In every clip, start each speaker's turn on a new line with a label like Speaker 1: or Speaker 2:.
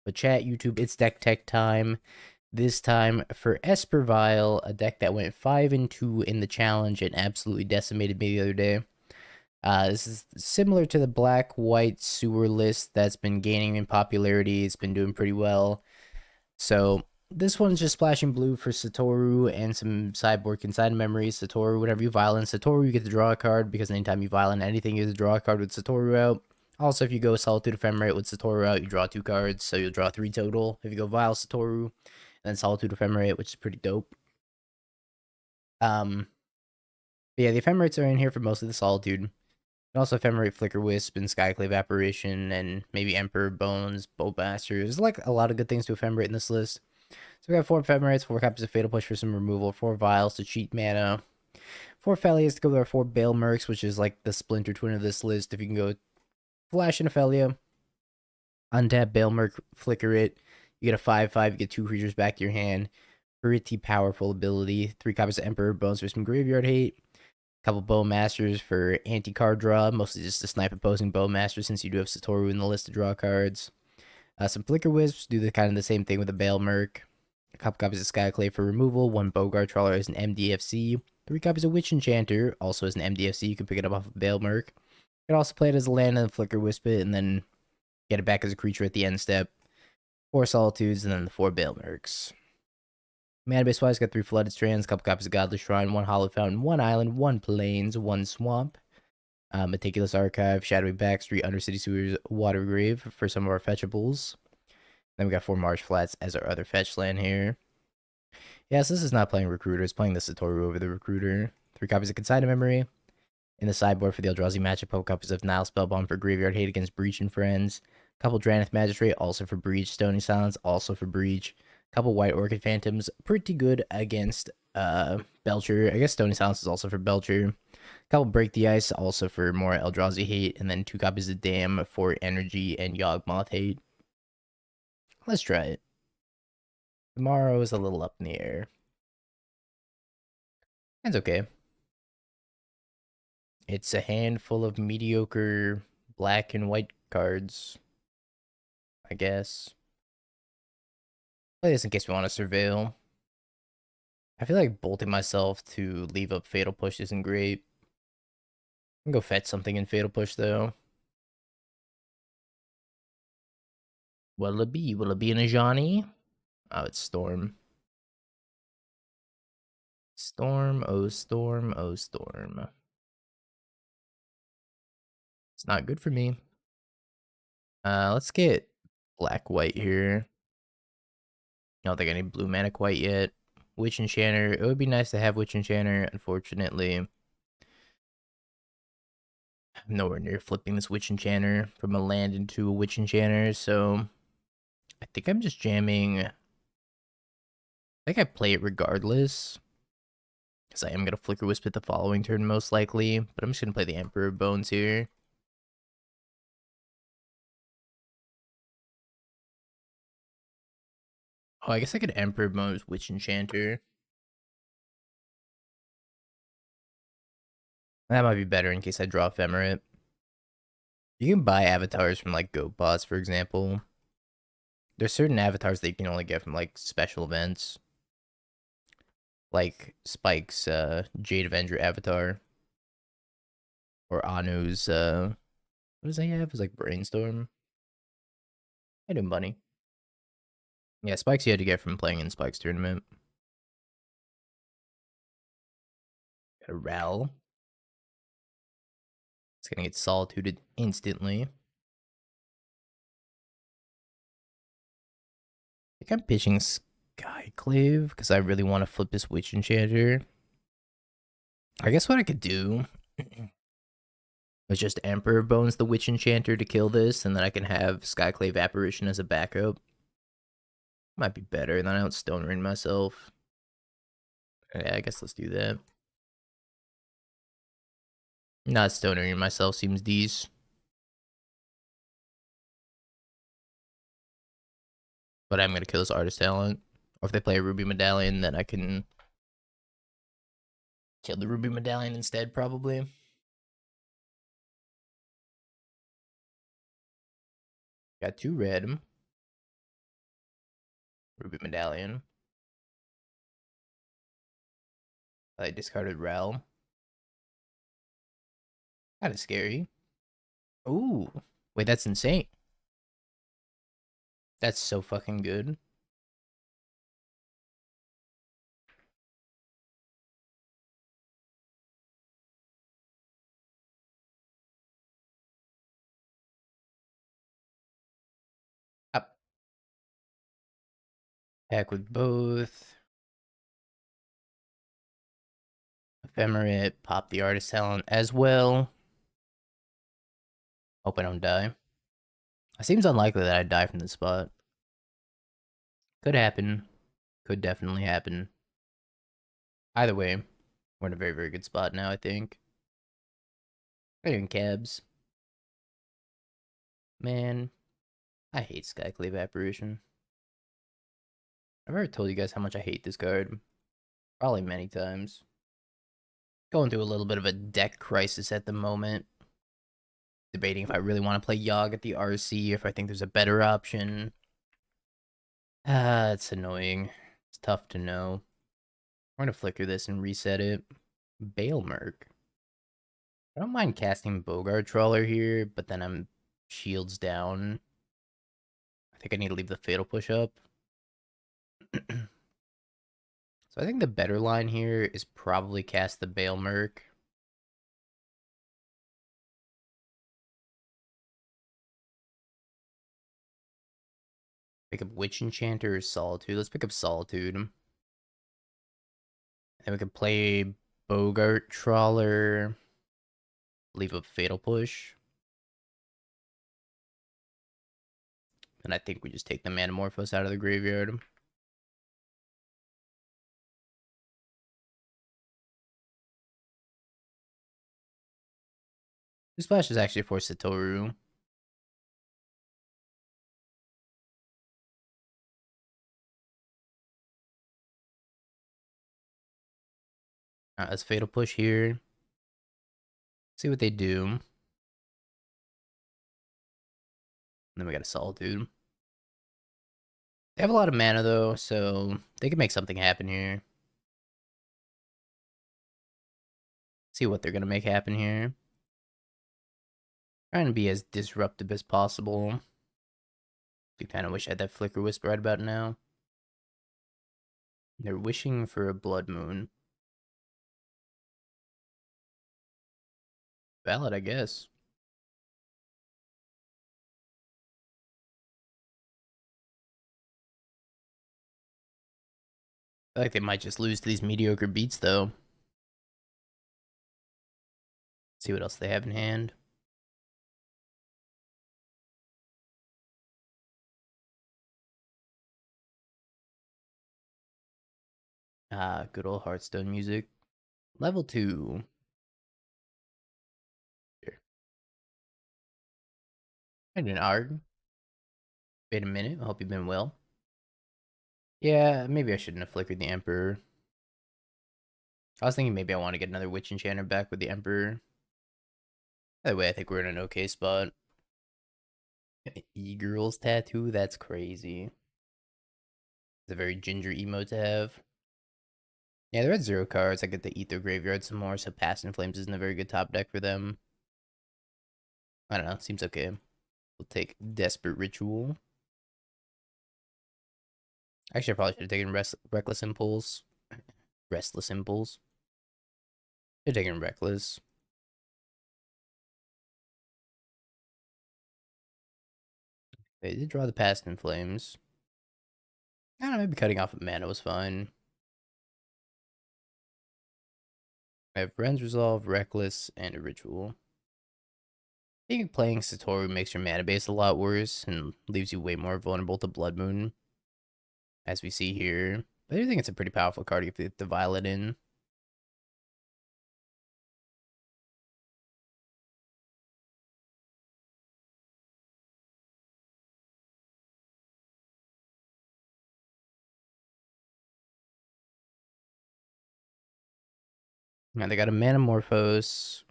Speaker 1: But chat, YouTube, it's deck tech time. This time for Esper Vial, a deck that went 5-2 in the challenge and absolutely decimated me the other day. This is similar to the black-white sewer list that's been gaining in popularity. It's been doing pretty well. So this one's just splashing blue for Satoru and some sideboard consigned memories. Satoru, whenever you violence Satoru, you get to draw a card, because anytime you violent anything, you get to draw a card with Satoru out. Also, if you go Solitude Ephemerate with Satoru out, you draw 2 cards, so you'll draw 3 total. If you go Vial Satoru, and then Solitude Ephemerate, which is pretty dope. But yeah, the Ephemerates are in here for most of the Solitude. And also Ephemerate, Flickerwisp, and Skyclave Apparition, and maybe Emperor Bones, Bowmasters. There's like a lot of good things to Ephemerate in this list. So we got 4 Ephemerates, 4 copies of Fatal Push for some removal, 4 Vials to cheat mana, 4 Phelias to go with our 4 Balemurks, which is like the splinter twin of this list. If you can go Flash and a Phelia, untap Balemurk, flicker it, you get a 5/5, you get 2 creatures back to your hand. Pretty powerful ability. 3 copies of Emperor Bones for some graveyard hate. Couple Bowmasters for anti-card draw, mostly just to snipe opposing Bowmasters since you do have Satoru in the list to draw cards. Some Flickerwisps do the kind of the same thing with the Balemurk. A couple copies of Skyclave for removal, 1 Boggart Trawler as an MDFC, 3 copies of Witch Enchanter, also as an MDFC, you can pick it up off of Balemurk. You can also play it as a land and Flickerwisp it, and then get it back as a creature at the end step. 4 Solitudes, and then the 4 Balemurks. Mana base wise, got 3 Flooded Strands, a couple copies of Godless Shrine, 1 Hallowed Fountain, 1 Island, 1 Plains, 1 Swamp. Meticulous Archive, Shadowy Backstreet, Undercity Sewers, Watery Grave for some of our fetchables. Then we got 4 Marsh Flats as our other fetch land here. Yes, this is not playing Recruiter, it's playing the Satoru over the Recruiter. 3 copies of Consigned Memory. In the sideboard for the Eldrazi matchup, a couple copies of Nihil Spellbomb for Graveyard Hate against Breach and Friends. A couple Drannith Magistrate, also for Breach. Stony Silence, also for Breach. A couple White Orchid Phantoms, pretty good against Belcher. I guess Stony Silence is also for Belcher. A couple Break the Ice, also for more Eldrazi hate. And then 2 copies of Dam for Energy and Yawgmoth hate. Let's try it. Tomorrow is a little up in the air. That's okay. It's a handful of mediocre black and white cards, I guess. Play this in case we want to surveil. I feel like bolting myself to leave up Fatal Push isn't great. I can go fetch something in Fatal Push, though. What'll it be? Will it be an Ajani? Oh, it's Storm. Storm, oh Storm, oh Storm. It's not good for me. Let's get black-white here. I don't think I need blue mana quite yet. Witch Enchanter. It would be nice to have Witch Enchanter. Unfortunately, I'm nowhere near flipping this Witch Enchanter from a land into a Witch Enchanter, so I think I'm just jamming. I think I play it regardless, because I am going to Flickerwisp it the following turn most likely, but I'm just going to play the Emperor Bones here. Oh, I guess I could Emperor Bones Witch Enchanter. That might be better in case I draw Ephemerate. You can buy avatars from like GoatBots, for example. There's certain avatars that you can only get from like special events. Like Spike's Jade Avenger avatar. Or Anu's what does he have? It's like Brainstorm. I do Bunny. Yeah, Spike's you had to get from playing in Spike's tournament. Got a Ral. It's gonna get Solituded instantly. I think I'm pitching Skyclave because I really want to flip this Witch Enchanter. I guess what I could do is just Emperor Bones the Witch Enchanter to kill this, and then I can have Skyclave Apparition as a backup. Might be better, and then I don't Stone Ring myself. Yeah, I guess let's do that. Not Stone Ring myself seems D's. But I'm gonna kill this Artist Talent. Or if they play a Ruby Medallion, then I can kill the Ruby Medallion instead, probably. Got 2 red. Ruby Medallion. I discarded Rel. Kind of scary. Ooh. Wait, that's insane. That's so fucking good. Up. Heck with both. Ephemerate. Pop the Artist Talent as well. Hope I don't die. It seems unlikely that I'd die from this spot. Could happen. Could definitely happen. Either way, we're in a very, very good spot now, I think. Better than cabs. Man, I hate Skyclave Apparition. I've already told you guys how much I hate this card. Probably many times. Going through a little bit of a deck crisis at the moment. Debating if I really want to play Yogg at the RC, if I think there's a better option. It's annoying. It's tough to know. I'm gonna flicker this and reset it. Balemurk. I don't mind casting Boggart Trawler here, but then I'm shields down. I think I need to leave the Fatal Push up. So I think the better line here is probably cast the Balemurk. Pick up Witch Enchanter or Solitude. Let's pick up Solitude. And we can play Boggart Trawler. Leave up Fatal Push. And I think we just take the Manamorphose out of the graveyard. This splash is actually for Satoru. Let's Fatal Push here. See what they do. And then we got a Solitude. They have a lot of mana though, so they can make something happen here. See what they're gonna make happen here. Trying to be as disruptive as possible. I kind of wish I had that Flickerwisp right about now. They're wishing for a Blood Moon. Valid, I guess. I feel like they might just lose to these mediocre beats, though. See what else they have in hand. Good old Hearthstone music. Level 2. Here. I did an ARG. Wait a minute. I hope you've been well. Yeah, maybe I shouldn't have flickered the Emperor. I was thinking maybe I want to get another Witch Enchanter back with the Emperor. Either way, I think we're in an okay spot. E-Girls tattoo? That's crazy. It's a very ginger emote to have. Yeah, they're at 0 cards. I get the Aether Graveyard some more, so Past in Flames isn't a very good top deck for them. I don't know. Seems okay. We'll take Desperate Ritual. Actually, I probably should have taken Reckless Impulse. Restless Impulse. Should have taken Reckless. They did draw the Past in Flames. I don't know, maybe cutting off of mana was fine. I have Ren's Resolve, Reckless, and a Ritual. I think playing Satoru makes your mana base a lot worse and leaves you way more vulnerable to Blood Moon, as we see here. But I do think it's a pretty powerful card if you get the Violet in. Now they got a Manamorphose,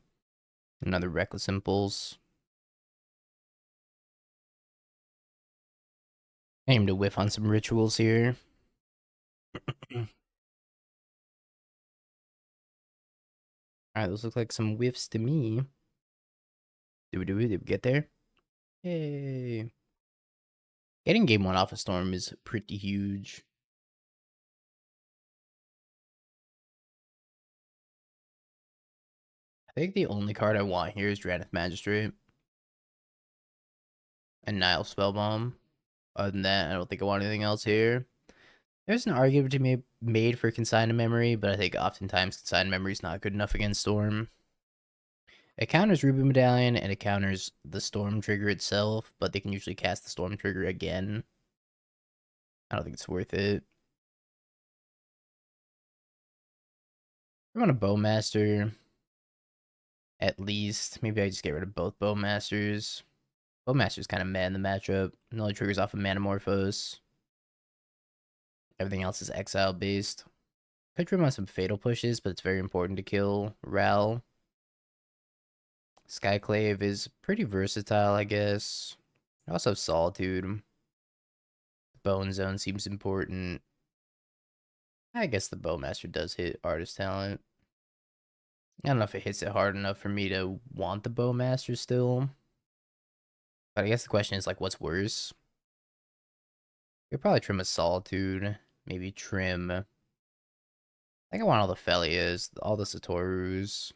Speaker 1: another Reckless Impulse. Aim to whiff on some rituals here. Alright, those look like some whiffs to me. Did we get there? Yay. Getting game 1 off a Storm is pretty huge. I think the only card I want here is Drannith Magistrate. And Nihil Spellbomb. Other than that, I don't think I want anything else here. There's an argument to be made for Consigned Memory, but I think oftentimes Consigned Memory is not good enough against Storm. It counters Ruby Medallion, and it counters the Storm trigger itself, but they can usually cast the Storm trigger again. I don't think it's worth it. I want a Bowmaster. At least. Maybe I just get rid of both Bowmasters. Bowmaster's kind of mad in the matchup. It only triggers off of Manamorphose. Everything else is exile based. Could trim on some fatal pushes, but it's very important to kill Ral. Skyclave is pretty versatile, I guess. I also have Solitude. Bone Zone seems important. I guess the Bowmaster does hit Artist Talent. I don't know if it hits it hard enough for me to want the Bowmaster still. But I guess the question is, like, what's worse? Could probably trim a Solitude. Maybe trim... I think I want all the Phelias, all the Satorus.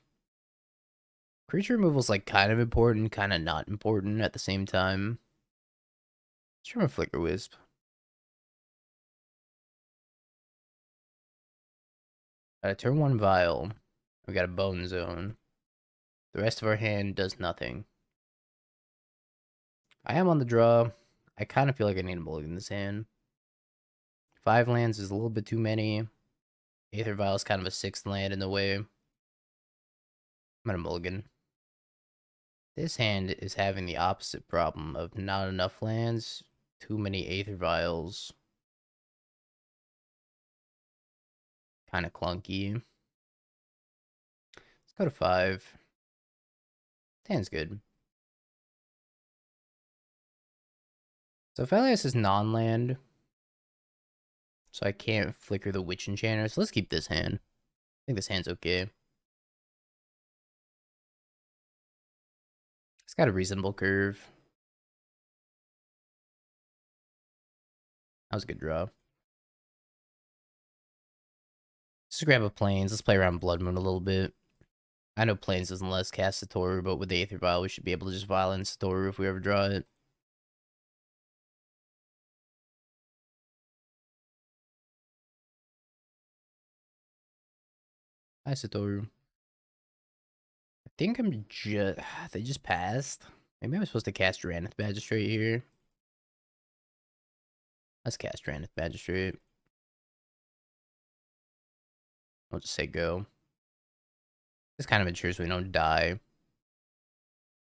Speaker 1: Creature removal's, like, kind of important, kind of not important at the same time. Let's trim a Flickerwisp. Got a turn 1 Vial. We got a Bone Zone. The rest of our hand does nothing. I am on the draw. I kind of feel like I need a mulligan in this hand. 5 lands is a little bit too many. Aether Vial is kind of a 6th land in the way. I'm gonna mulligan. This hand is having the opposite problem of not enough lands, too many Aether Vials. Kind of clunky. Let's go to 5. This hand's good. So Phelias is non-land. So I can't flicker the Witch Enchanter. So let's keep this hand. I think this hand's okay. It's got a reasonable curve. That was a good draw. Let's grab a Plains. Let's play around Blood Moon a little bit. I know Plains doesn't let us cast Satoru, but with the Aether Vial, we should be able to just Vial in Satoru if we ever draw it. Hi, Satoru. I think I'm just... They just passed. Maybe I'm supposed to cast Drannith Magistrate here. Let's cast Drannith Magistrate. I'll just say go. This kind of ensures we don't die.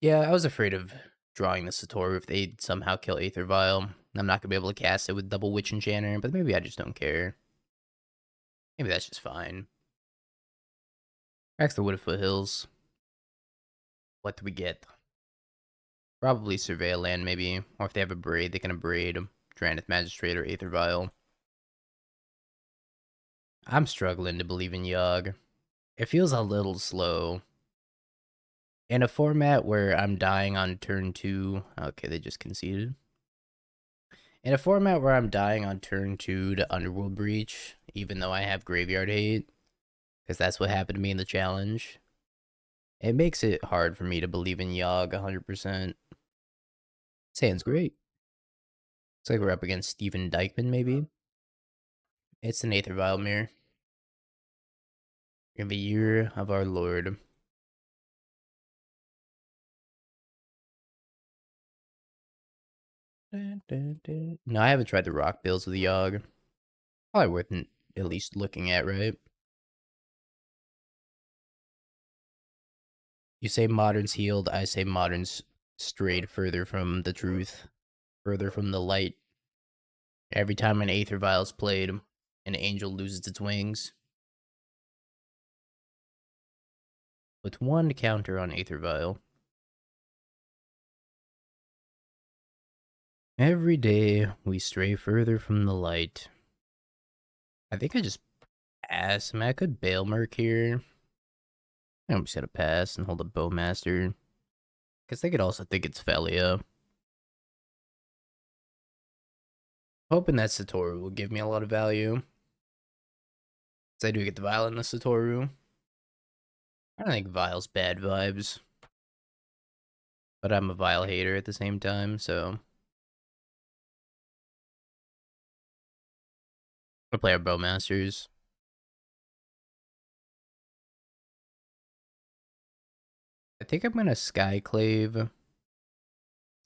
Speaker 1: Yeah, I was afraid of drawing the Satoru if they somehow kill Aether Vial. I'm not going to be able to cast it with double Witch Enchanter, but maybe I just don't care. Maybe that's just fine. Cracks the Wood of Foothills. What do we get? Probably Surveil Land, maybe. Or if they have a Braid, they can Abrade Drannith Magistrate or Aether Vial. I'm struggling to believe in Yogg. It feels a little slow. In a format where I'm dying on turn 2... Okay, they just conceded. In a format where I'm dying on turn 2 to Underworld Breach, even though I have Graveyard Hate, because that's what happened to me in the challenge, it makes it hard for me to believe in Yogg 100%. This hand's great. Looks like we're up against Steven Dykeman, maybe. It's an Aether Vial mirror. In the year of our Lord. No, I haven't tried the rock bills with the Yogg. Probably worth at least looking at, right? You say Modern's healed, I say Modern's strayed further from the truth, further from the light. Every time an Aether Vial is played, an angel loses its wings. With one counter on Aether Vial. Every day we stray further from the light. I think I just pass. I mean, I could Balemurk here. I'm just gonna pass and hold a Bowmaster. Because they could also think it's Phelia. Hoping that Satoru will give me a lot of value. Because I do get the Vial in the Satoru. I don't think Vial's bad vibes. But I'm a Vial hater at the same time, so. I'll play our Bowmasters. I think I'm gonna Skyclave.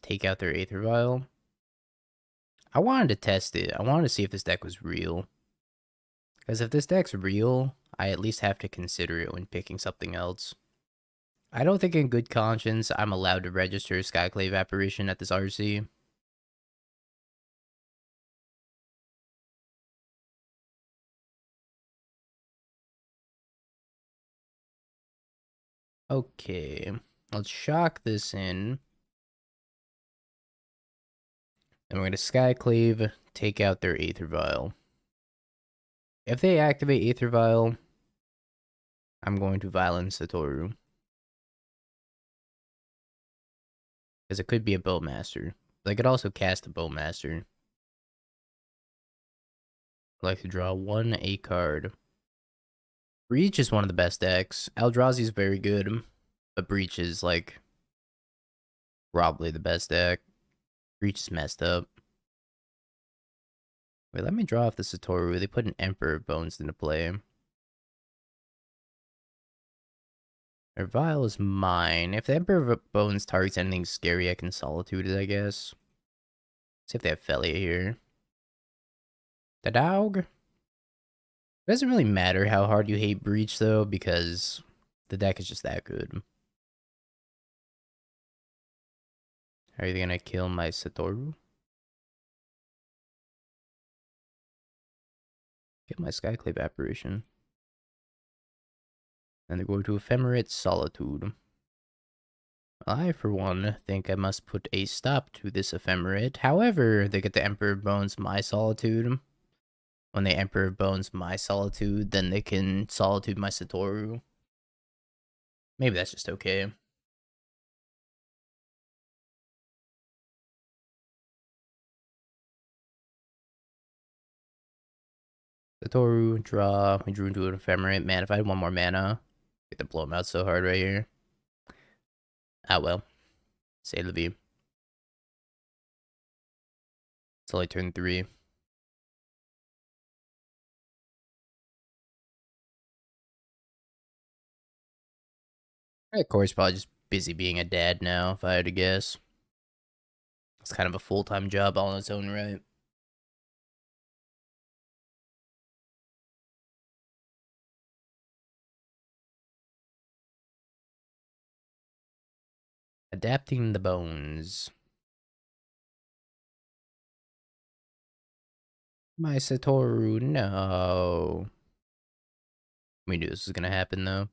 Speaker 1: Take out their Aether Vial. I wanted to test it. I wanted to see if this deck was real. Because if this deck's real, I at least have to consider it when picking something else. I don't think in good conscience I'm allowed to register Skyclave Apparition at this RC. Okay, let's shock this in. And we're going to Skyclave, take out their Aether Vial. If they activate Aether Vial, I'm going to Violence Satoru. Because it could be a Bowmaster. But I could also cast a Bowmaster. I'd like to draw a card. Breach is one of the best decks. Eldrazi is very good. But Breach is like probably the best deck. Breach is messed up. Wait, let me draw off the Satoru. They put an Emperor Bones into play. Their Vial is mine. If the Emperor Bones targets anything scary, I can Solitude it, I guess. See if they have Phelia here. The dog? It doesn't really matter how hard you hate Breach, though, because the deck is just that good. Are you gonna kill my Satoru? Kill my Skyclave Apparition. And they go to Ephemerate Solitude. I, for one, think I must put a stop to this Ephemerate. However, they get the Emperor Bones my Solitude. When they Emperor Bones my Solitude, then they can Solitude my Satoru. Maybe that's just okay. Satoru, draw. We drew into an Ephemerate. Man, if I had one more mana, I get to blow him out so hard right here. Ah, well. Say la vie. It's only turn 3. Corey's probably just busy being a dad now, if I had to guess. It's kind of a full-time job all in its own right. Adapting the bones. My Satoru, no. We knew this was gonna happen, though.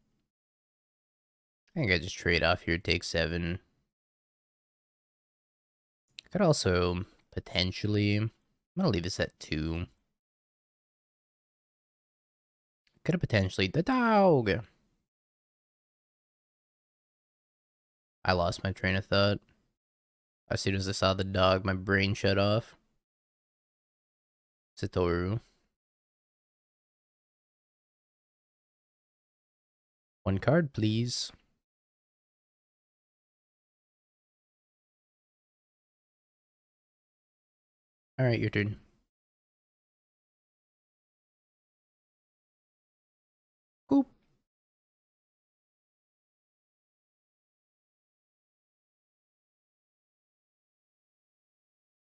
Speaker 1: I think I just trade off here, take 7. I could also potentially... I'm gonna leave this at 2. Could have potentially... The dog! I lost my train of thought. As soon as I saw the dog, my brain shut off. Satoru. 1 card, please. Alright, your turn. Boop.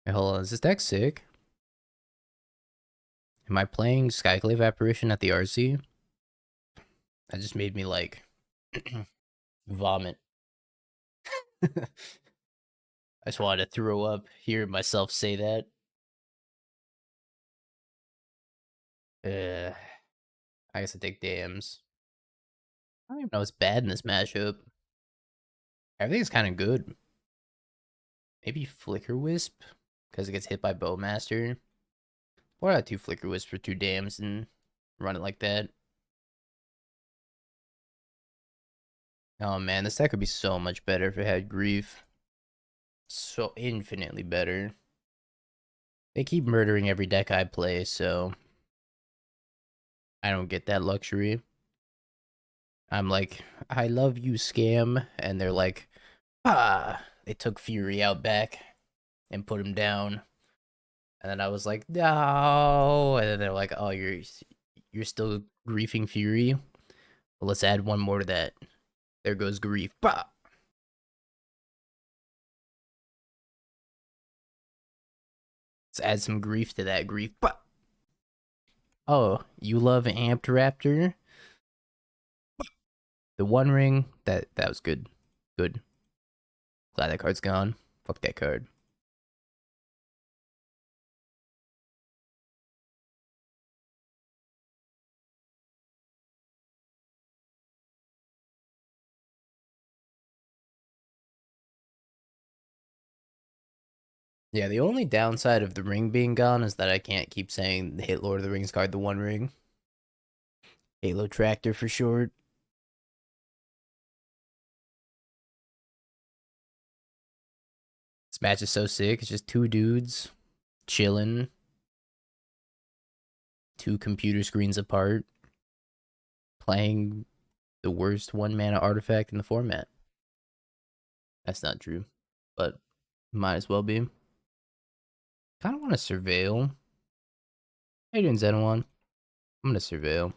Speaker 1: Hey, hold on, is this deck sick? Am I playing Skyclave Apparition at the RC? That just made me, like, vomit. I just wanted to throw up, hearing myself say that. I guess I take dams. I don't even know what's bad in this matchup. Everything's kind of good. Maybe Flickerwisp? because it gets hit by Bowmaster. What out 2 Flickerwisp for 2 dams and run it like that. Oh man, this deck would be so much better if it had Grief. So infinitely better. They keep murdering every deck I play, so I don't get that luxury. I'm like, I love you, scam. And they're like, ah. They took Fury out back and put him down. And then I was like, no. And then they're like, oh, you're still griefing Fury? Well, let's add one more to that. There goes Grief. Bah! Let's add some Grief to that Grief. Bah! Oh, you love Amped Raptor? The One Ring, that was good. Good. Glad that card's gone. Fuck that card. Yeah, the only downside of the ring being gone is that I can't keep saying the hit Lord of the Rings card, the One Ring. Halo Tractor for short. This match is so sick. It's just 2 dudes chilling, 2 computer screens apart, playing the worst 1-mana artifact in the format. That's not true, but might as well be. Kind of want to surveil. How you doing, Zenwan? I'm gonna surveil.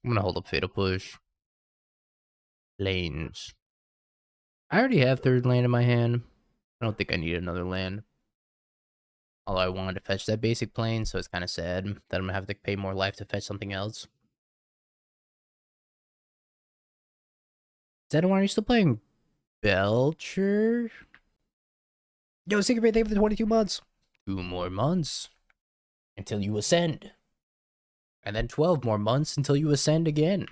Speaker 1: I'm gonna hold up Fatal Push. Lanes. I already have 3rd land in my hand. I don't think I need another land. Although I wanted to fetch that basic plane, so it's kind of sad that I'm gonna have to pay more life to fetch something else. Zenwan, are you still playing Belcher? Yo, Secret thank you for the 22 months. 2 more months until you ascend. And then 12 more months until you ascend again.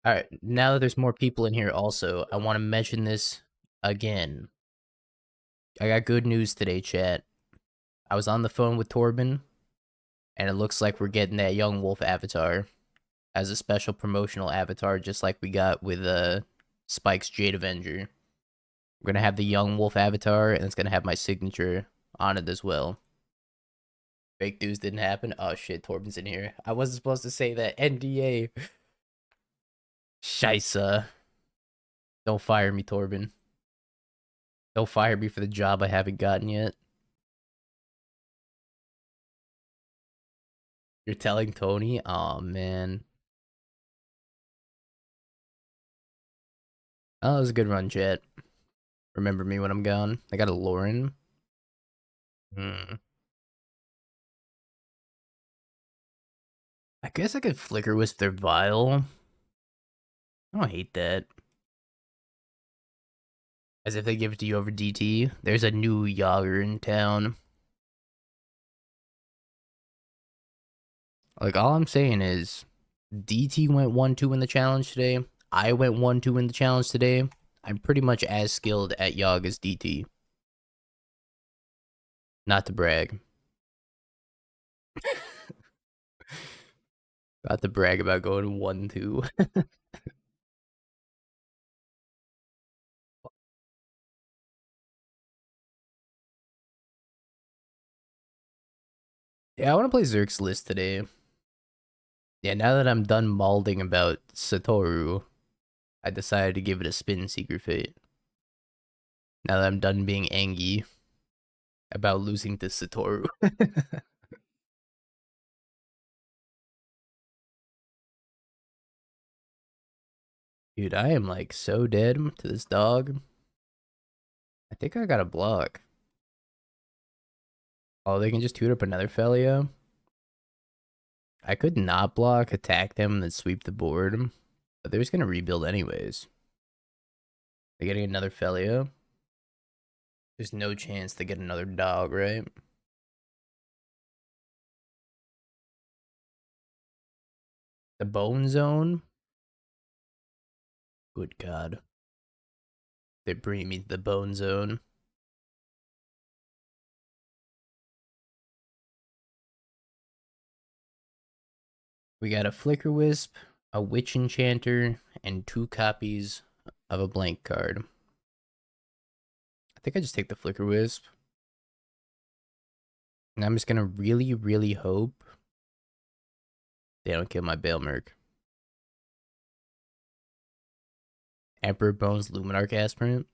Speaker 1: Alright, now that there's more people in here also, I want to mention this again. I got good news today, chat. I was on the phone with Torben, and it looks like we're getting that Young Wolf avatar as a special promotional avatar, just like we got with Spike's Jade Avenger. We're gonna have the Young Wolf avatar, and it's gonna have my signature on it as well. Fake news didn't happen. Oh shit, Torben's in here. I wasn't supposed to say that. NDA. Scheisse. Don't fire me, Torben. Don't fire me for the job I haven't gotten yet. You're telling Tony? Oh man. Oh, that was a good run, Jet. Remember me when I'm gone. I got a Lauren. I guess I could Flickerwisp their Vial. I don't hate that. As if they give it to you over DT. There's a new Yager in town. Like, all I'm saying is, DT went 1-2 in the challenge today. I went 1-2 in the challenge today. I'm pretty much as skilled at Yogg as DT. Not to brag. Not to brag about going 1-2. Yeah, I want to play Zerk's list today. Yeah, now that I'm done malding about Satoru, I decided to give it a spin, Secret Fate. Now that I'm done being angry about losing to Satoru. Dude, I am like so dead to this dog. I think I got a block. Oh, they can just toot up another Phelia. I could not block, attack them, and then sweep the board. But they're just gonna rebuild anyways. They're getting another Phelia. There's no chance to get another dog, right? The Bone Zone. Good God. They bring me to the bone zone. We got a Flickerwisp, a Witch Enchanter, and 2 copies of a blank card. I think I just take the Flickerwisp. And I'm just gonna really, really hope they don't kill my Balemurk. Emperor Bones, Luminarch Aspirant.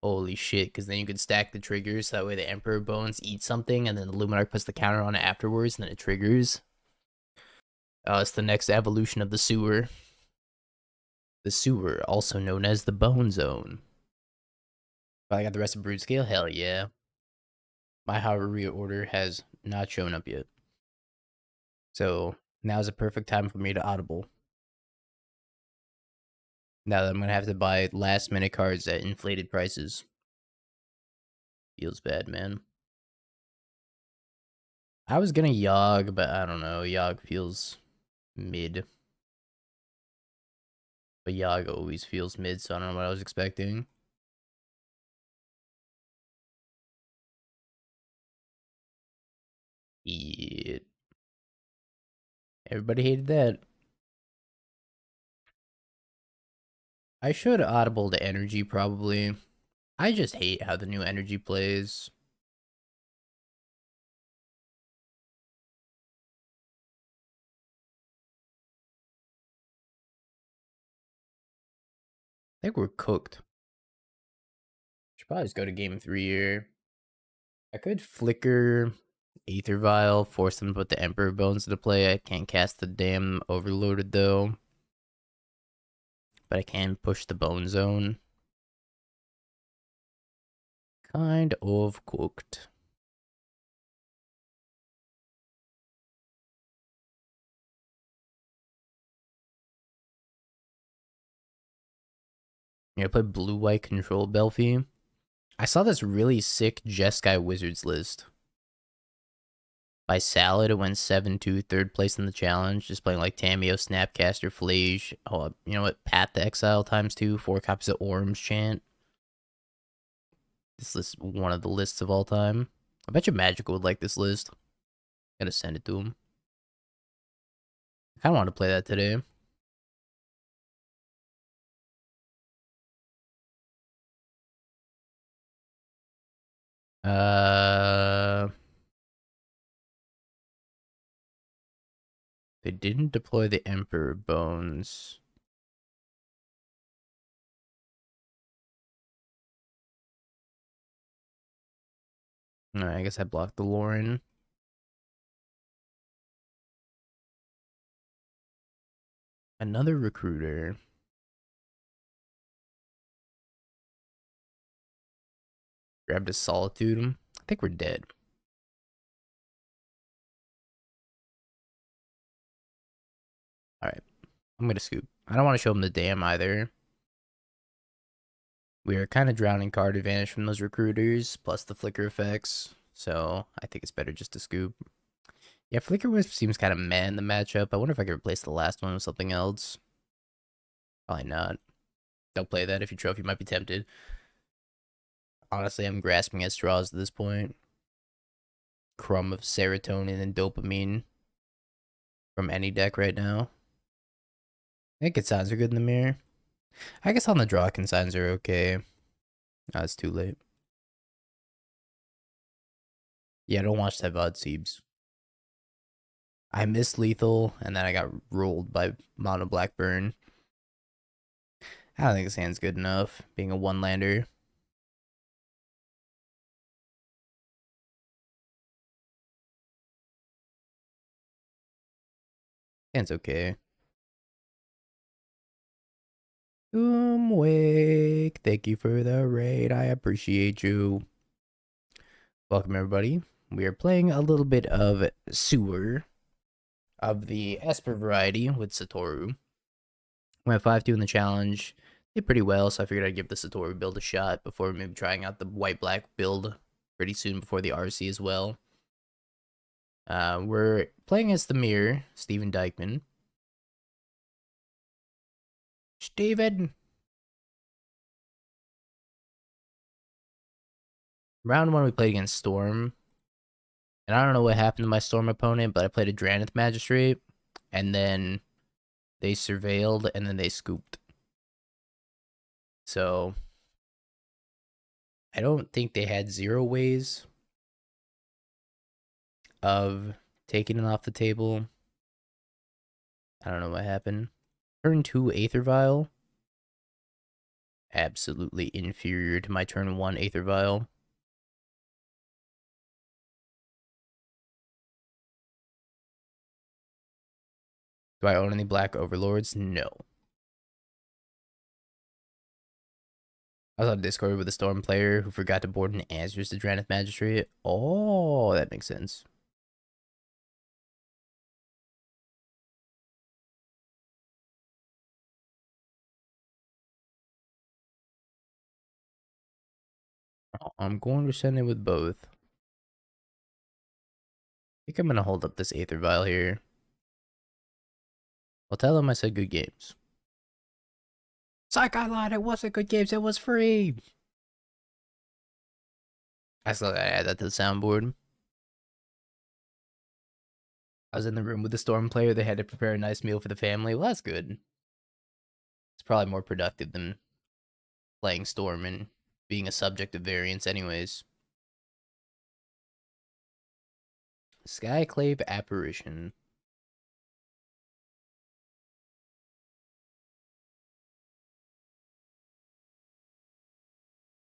Speaker 1: Holy shit, because then you can stack the triggers, so that way the Emperor Bones eats something, and then the Luminarch puts the counter on it afterwards, and then it triggers. Oh, it's the next evolution of the Sewer. The Sewer, also known as the Bone Zone. Probably got the rest of Brood Scale? Hell yeah. My Haruria order has not shown up yet. So, now's a perfect time for me to audible. Now that I'm going to have to buy last minute cards at inflated prices. Feels bad, man. I was going to Yogg, but I don't know. Yogg feels mid. But Yogg always feels mid, so I don't know what I was expecting. Yeah. Everybody hated that. I should audible to energy, probably. I just hate how the new energy plays. I think we're cooked. Should probably just go to game 3 here. I could flicker Aether Vial, force them to put the Emperor Bones into play. I can't cast the damn Overloaded though. But I can push the Bone Zone. Kind of cooked. Yeah, I play blue-white control Belfie. I saw this really sick Jeskai Wizards list. By Salad, it went 7-2, third place in the challenge. Just playing like Tameo, Snapcaster, Flage. Oh, you know what? Path to Exile ×2, 4 copies of Orm's Chant. This list is one of the lists of all time. I bet you Magical would like this list. Gotta send it to him. I kinda want to play that today. They didn't deploy the Emperor Bones. Alright, I guess I blocked the Lauren. Another Recruiter. Grabbed a Solitude. I think we're dead. Alright. I'm gonna scoop. I don't want to show him the dam either. We are kind of drowning card advantage from those Recruiters, plus the Flicker effects. So I think it's better just to scoop. Yeah, Flickerwisp seems kind of meh in the matchup. I wonder if I could replace the last one with something else. Probably not. Don't play that if you trophy, might be tempted. Honestly, I'm grasping at straws at this point. Crumb of serotonin and dopamine from any deck right now. I think Consigns are good in the mirror. I guess on the draw, Consigns are okay. No, it's too late. Yeah, don't watch that VOD, Seebs. I missed Lethal, and then I got rolled by Mono Blackburn. I don't think this hand's good enough, being a one-lander. Hand's okay. Wake, thank you for the raid. I appreciate you. Welcome, everybody. We are playing a little bit of Sewer of the Esper variety with Satoru. We went 5-2 in the challenge. Did pretty well, so I figured I'd give the Satoru build a shot before maybe trying out the white-black build pretty soon before the RC as well. We're playing as the Mirror, Steven Dykeman. Steven! Round 1 we played against Storm. And I don't know what happened to my Storm opponent, but I played a Drannith Magistrate. And then they surveilled and then they scooped. So I don't think they had 0 ways of taking it off the table. I don't know what happened. Turn 2 Aether Vial. Absolutely inferior to my turn 1 Aether Vial. Do I own any black overlords? No. I was on Discord with a Storm player who forgot to board an answers to Drannith Magistrate. Oh, that makes sense. I'm going to send it with both. I think I'm going to hold up this Aether Vial here. I'll tell him I said good games. Psych, I lied. It wasn't good games. It was free. I still gotta add that to the soundboard. I was in the room with the Storm player. They had to prepare a nice meal for the family. Well, that's good. It's probably more productive than playing Storm and being a subject of variance anyways. Skyclave Apparition.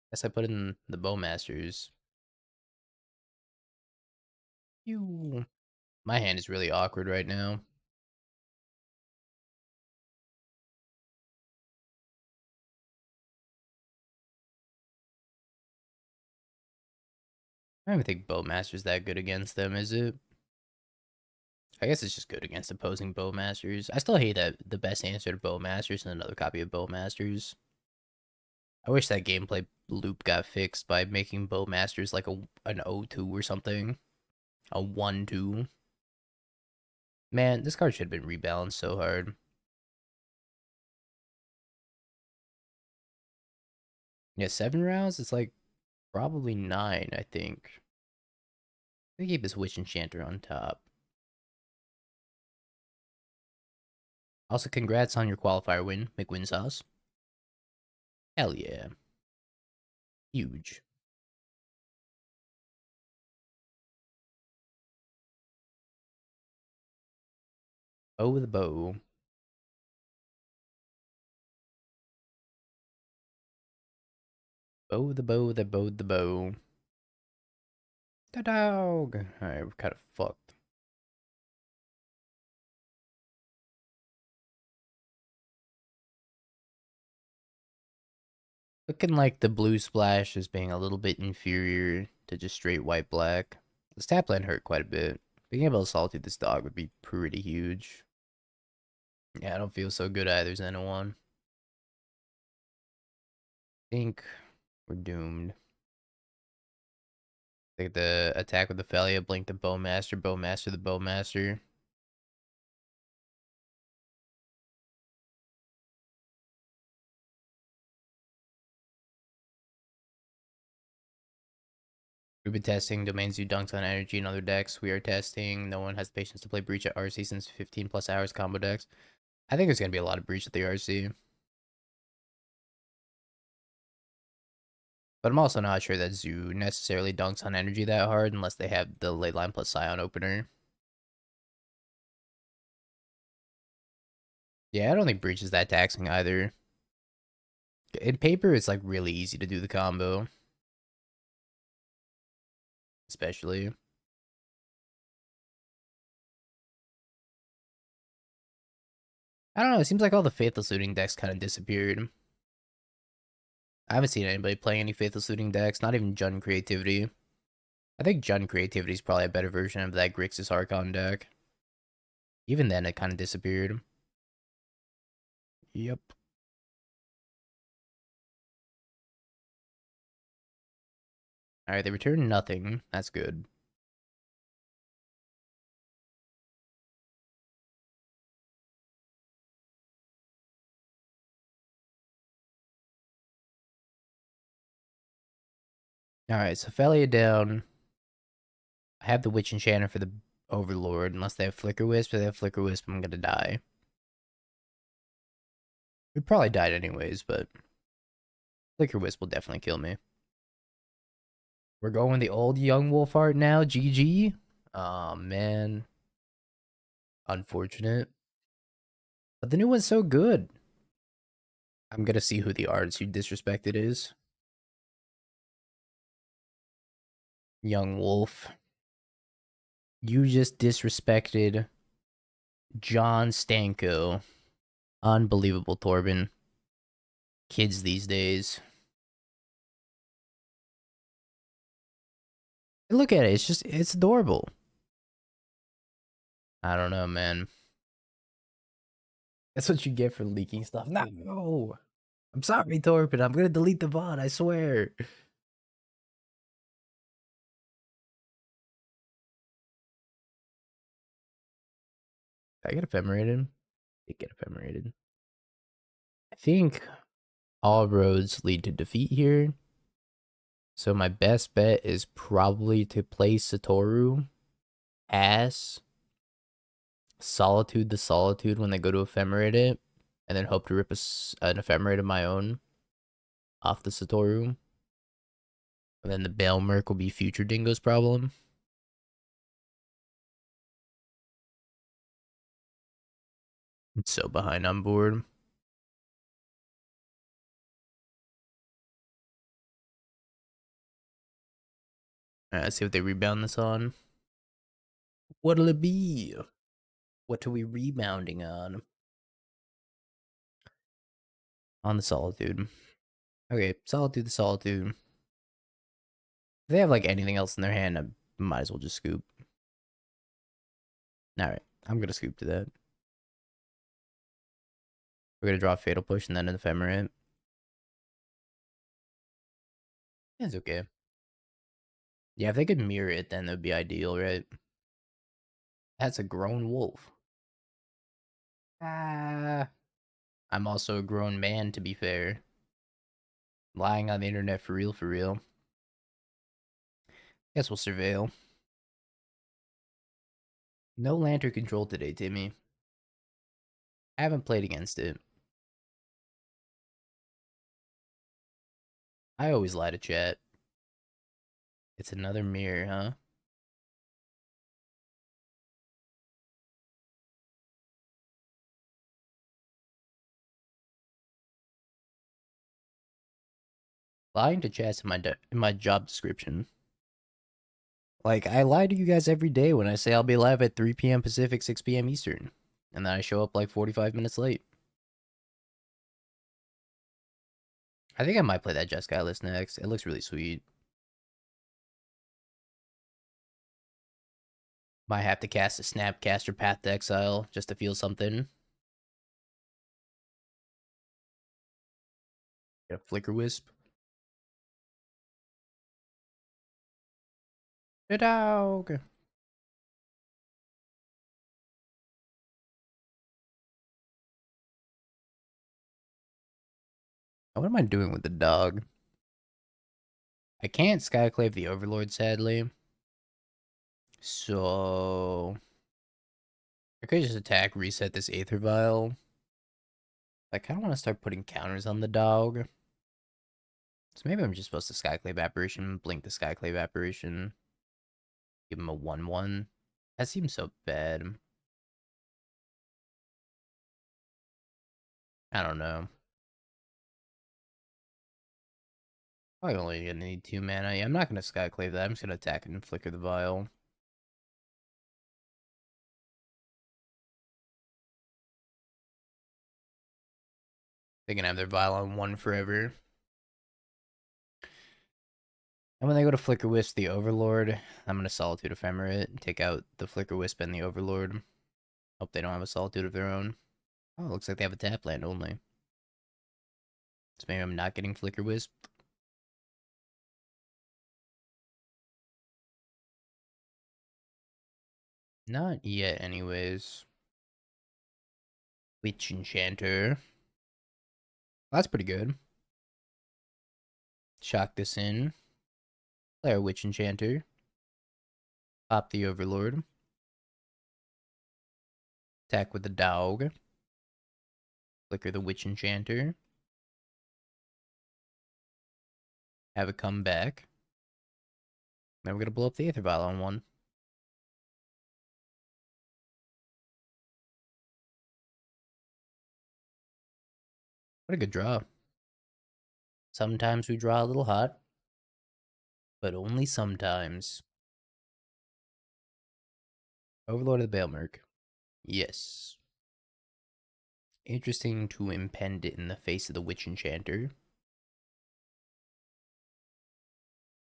Speaker 1: Guess I put in the Bowmasters. My hand is really awkward right now. I don't even think Bowmaster's that good against them, is it? I guess it's just good against opposing Bowmasters. I still hate that the best answer to Bowmasters is another copy of Bowmasters. I wish that gameplay loop got fixed by making Bowmasters like an 0-2 or something. A 1-2. Man, this card should have been rebalanced so hard. Yeah, 7 rounds? It's like probably 9, I think. They keep this Witch Enchanter on top. Also, congrats on your qualifier win, McWin Sauce. Hell yeah. Huge. Bow with a bow. Bow the bow that bowed the bow. The dog. Alright, we're kind of fucked. Looking like the blue splash is being a little bit inferior to just straight white black. This tap land hurt quite a bit. Being able to Solitude this dog would be pretty huge. Yeah, I don't feel so good either, Xeno1. I think we're doomed. Like the attack with the Phelia, blink the Bowmaster, Bowmaster the Bowmaster. We've been testing domains you dunked on energy in other decks. We are testing. No one has patience to play Breach at RC since 15 plus hours combo decks. I think there's going to be a lot of Breach at the RC. But I'm also not sure that Zoo necessarily dunks on energy that hard unless they have the ley line plus Scion opener. Yeah, I don't think Breach is that taxing either. In paper, it's like really easy to do the combo. Especially. I don't know, it seems like all the Faithless Looting decks kind of disappeared. I haven't seen anybody playing any Faithless Looting decks, not even Jund Creativity. I think Jund Creativity is probably a better version of that Grixis Archon deck. Even then, it kind of disappeared. Yep. Alright, they returned nothing. That's good. Alright, so Phelia down. I have the Witch Enchanter for the Overlord. Unless they have Flickerwisp. If they have Flickerwisp, I'm gonna die. We probably died anyways, but Flickerwisp will definitely kill me. We're going the old young wolf art now. GG. Oh man. Unfortunate. But the new one's so good. I'm gonna see who the artist who disrespected is. Young wolf. You just disrespected John Stanko. Unbelievable, Torben. Kids these days. Look at it. It's adorable. I don't know, man. That's what you get for leaking stuff. No. I'm sorry, Torben. I'm gonna delete the VOD, I swear. Did I get ephemerated? Did get ephemerated. I think all roads lead to defeat here. So my best bet is probably to play Satoru as Solitude the Solitude when they go to ephemerate it, and then hope to rip an ephemerate of my own off the Satoru. And then the Balemurk will be future Dingo's problem. It's so behind on board. Alright, let's see what they rebound this on. What'll it be? What are we rebounding on? On the Solitude. Okay, Solitude the Solitude. If they have like anything else in their hand, I might as well just scoop. Alright, I'm gonna scoop to that. We're gonna draw a Fatal Push and then an Ephemerate. It's okay. Yeah, if they could mirror it, then that would be ideal, right? That's a grown wolf. Ah. I'm also a grown man, to be fair. Lying on the internet for real, for real. Guess we'll surveil. No Lantern control today, Timmy. I haven't played against it. I always lie to chat. It's another mirror, huh? Lying to chat's in my job description. Like, I lie to you guys every day when I say I'll be live at 3 p.m. Pacific, 6 p.m. Eastern. And then I show up like 45 minutes late. I think I might play that Jeskai list next. It looks really sweet. Might have to cast a Snapcaster Path to Exile just to feel something. Get a Flickerwisp. Meadow. Okay. What am I doing with the dog? I can't Skyclave the Overlord, sadly. So I could just attack, reset this Aether Vial. I kind of want to start putting counters on the dog. So maybe I'm just supposed to Skyclave Apparition, blink the Skyclave Apparition. Give him a 1-1. That seems so bad. I don't know. Probably only gonna need 2 mana. Yeah, I'm not gonna Skyclave that. I'm just gonna attack and flicker the Vial. They can have their Vial on 1 forever. And when they go to Flickerwisp the Overlord, I'm gonna Solitude Ephemerate, take out the Flickerwisp and the Overlord. Hope they don't have a Solitude of their own. Oh, looks like they have a tap land only. So maybe I'm not getting Flickerwisp. Not yet, anyways. Witch Enchanter. That's pretty good. Shock this in. Play our Witch Enchanter. Pop the Overlord. Attack with the dog. Flicker the Witch Enchanter. Have it come back. Then we're gonna blow up the Aether Vial on one. What a good draw. Sometimes we draw a little hot, but only sometimes. Overlord of the Balemurk. Yes. Interesting to impend it in the face of the Witch Enchanter.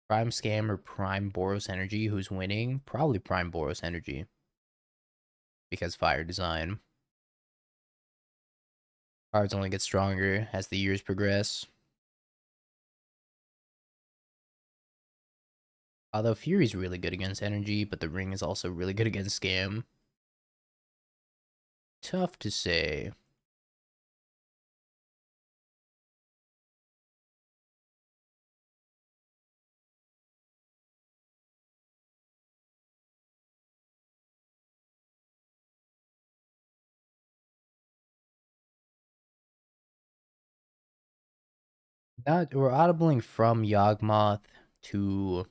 Speaker 1: Prime Scam or Prime Boros Energy, who's winning? Probably Prime Boros Energy. Because Fire Design. Cards only get stronger as the years progress. Although Fury's really good against Energy, but the Ring is also really good against Scam. Tough to say. We're audibling from Yawgmoth to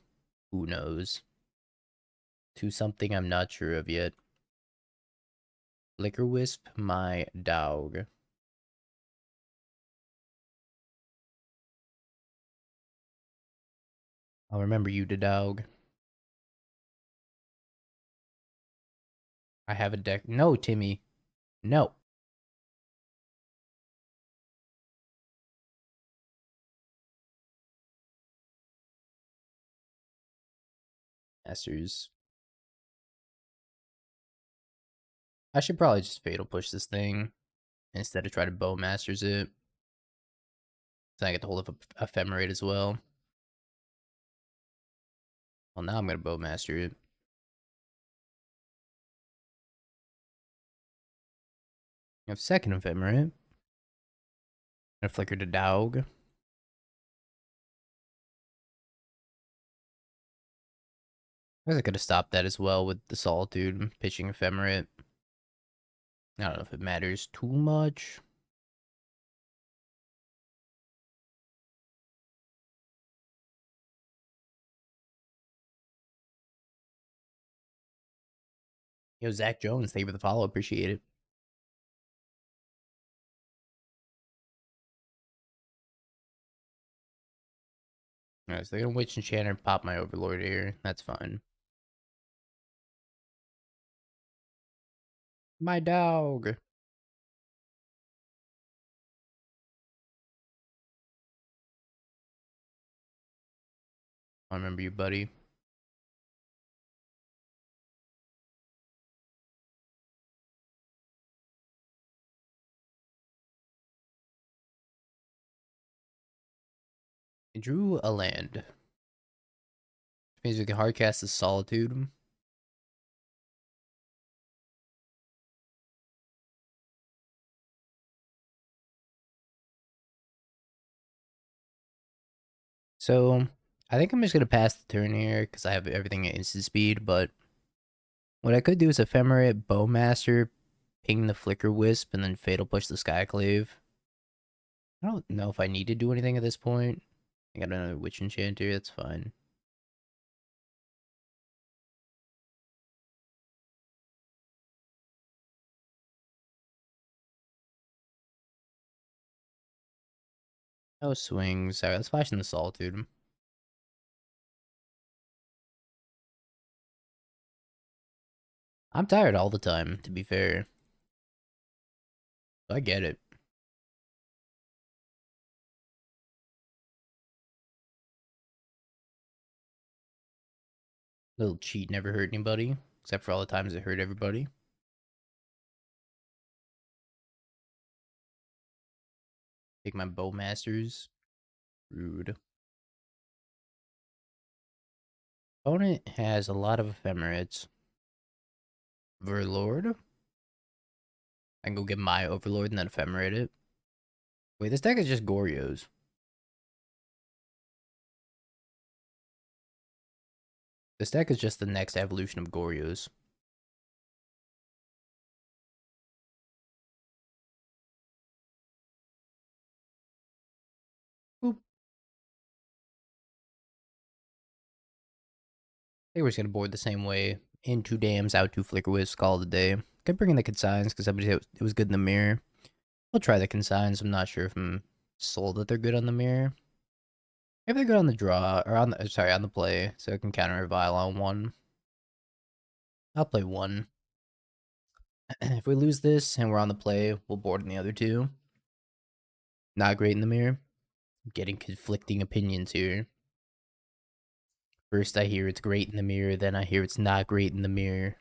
Speaker 1: who knows. To something I'm not sure of yet. Flickerwisp, my dog. I'll remember you, the dog. I have a deck. No, Timmy. No. Masters. I should probably just Fatal Push this thing instead of try to Bowmasters it. So I get to hold up a Ephemerate as well. Well, now I'm going to Bowmaster it. I have second Ephemerate. I flicker the dog. I guess I could have stopped that as well with the Solitude, pitching Ephemerate. I don't know if it matters too much. Yo, Zach Jones, thank you for the follow. Appreciate it. Alright, so they're gonna Witch Enchanter and pop my Overlord here. That's fine. My dog. I remember you, buddy. I drew a land. Which means we can hardcast the Solitude. So, I think I'm just gonna pass the turn here because I have everything at instant speed, but what I could do is Ephemerate, Bowmaster, ping the Flickerwisp, and then Fatal Push the Skyclave. I don't know if I need to do anything at this point. I got another Witch Enchanter, that's fine. No swings. Alright, let's flash in the Solitude. I'm tired all the time, to be fair. So I get it. Little cheat never hurt anybody, except for all the times it hurt everybody. Take my Bowmasters. Rude. Opponent has a lot of Ephemerates. Overlord. I can go get my Overlord and then Ephemerate it. Wait, this deck is just Goryo's. This deck is just the next evolution of Goryo's. Boop. I think we're just gonna board the same way. In 2 dams, out 2 Flickerwisps, call it a day. Could bring in the consigns because somebody said it was good in the mirror. We'll try the consigns. I'm not sure if I'm sold that they're good on the mirror. Maybe they're good on the draw, or on the, sorry, on the play, so I can counter a Vial on 1. I'll play 1. If we lose this and we're on the play, we'll board in the other 2. Not great in the mirror. I'm getting conflicting opinions here. First I hear it's great in the mirror, then I hear it's not great in the mirror.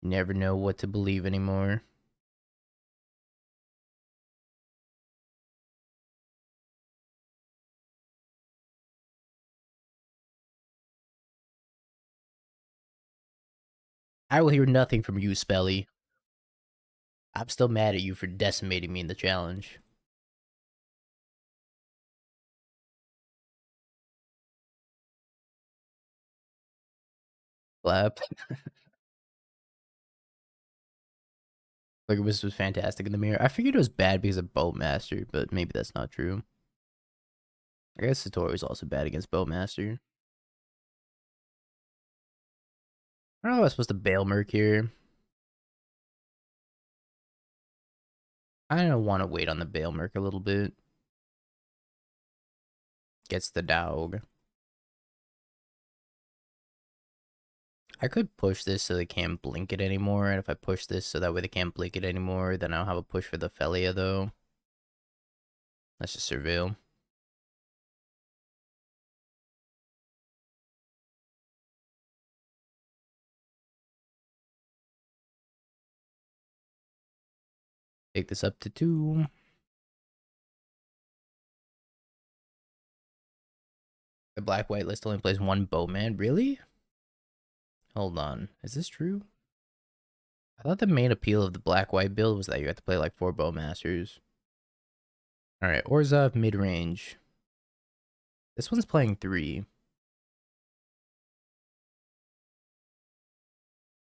Speaker 1: You never know what to believe anymore. I will hear nothing from you, Spelly. I'm still mad at you for decimating me in the challenge. Clap. Like, this was fantastic in the mirror. I figured it was bad because of Bowmaster, but maybe that's not true. I guess Satoru is also bad against Bowmaster. I don't know if I was supposed to Balemurk here. I don't want to wait on the Balemurk a little bit. Gets the dog. I could push this so they can't blink it anymore, and if I push this so that way they can't blink it anymore, then I don't have a push for the Phelia, though. Let's just surveil. Take this up to 2. The black-white list only plays 1 Bowman. Really? Hold on. Is this true? I thought the main appeal of the black-white build was that you had to play like 4 Bowmasters. Alright, Orzhov Midrange. This one's playing 3.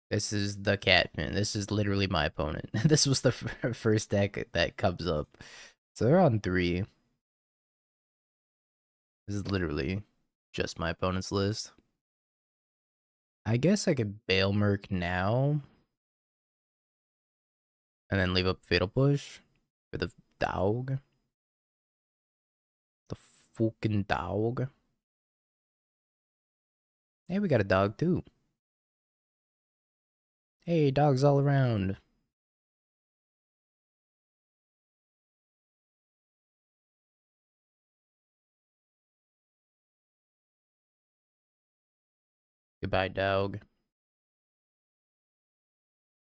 Speaker 1: This is the Catman. This is literally my opponent. This was the first deck that comes up. So they're on 3. This is literally just my opponent's list. I guess I could Balemurk now. And then leave up Fatal Push for the dog. The fucking dog. Hey, we got a dog too. Hey, dogs all around. Goodbye, dog.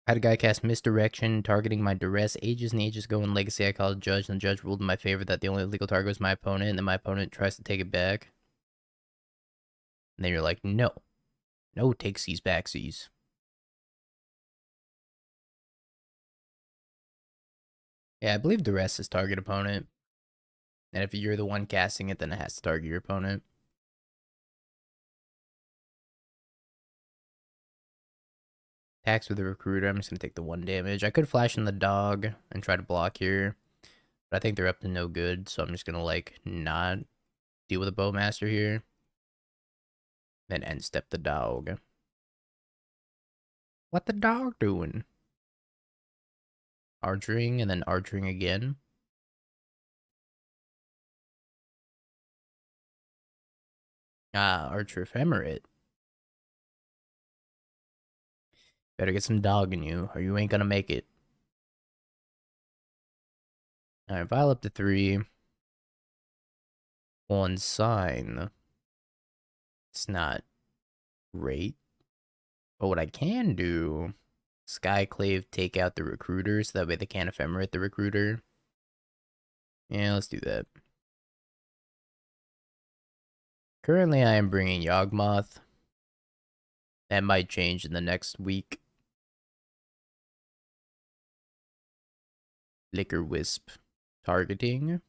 Speaker 1: I had a guy cast Misdirection, targeting my Duress ages and ages ago in Legacy. I called a judge, and the judge ruled in my favor that the only legal target was my opponent, and then my opponent tries to take it back. And then you're like, no. No takesies backsies. Yeah, I believe Duress is target opponent. And if you're the one casting it, then it has to target your opponent. Attacks with the Recruiter. I'm just going to take the 1 damage. I could flash in the dog and try to block here. But I think they're up to no good, so I'm just going to, like, not deal with a Bowmaster here. Then end step the dog. What the dog doing? Archering and then archering again. Ah, Archer Ephemerate. Better get some dog in you, or you ain't gonna make it. Alright, Vial up to 3. 1 sign. It's not great. But what I can do, Skyclave take out the Recruiter, so that way they can't Ephemerate the Recruiter. Yeah, let's do that. Currently, I am bringing Yawgmoth. That might change in the next week. Flickerwisp targeting.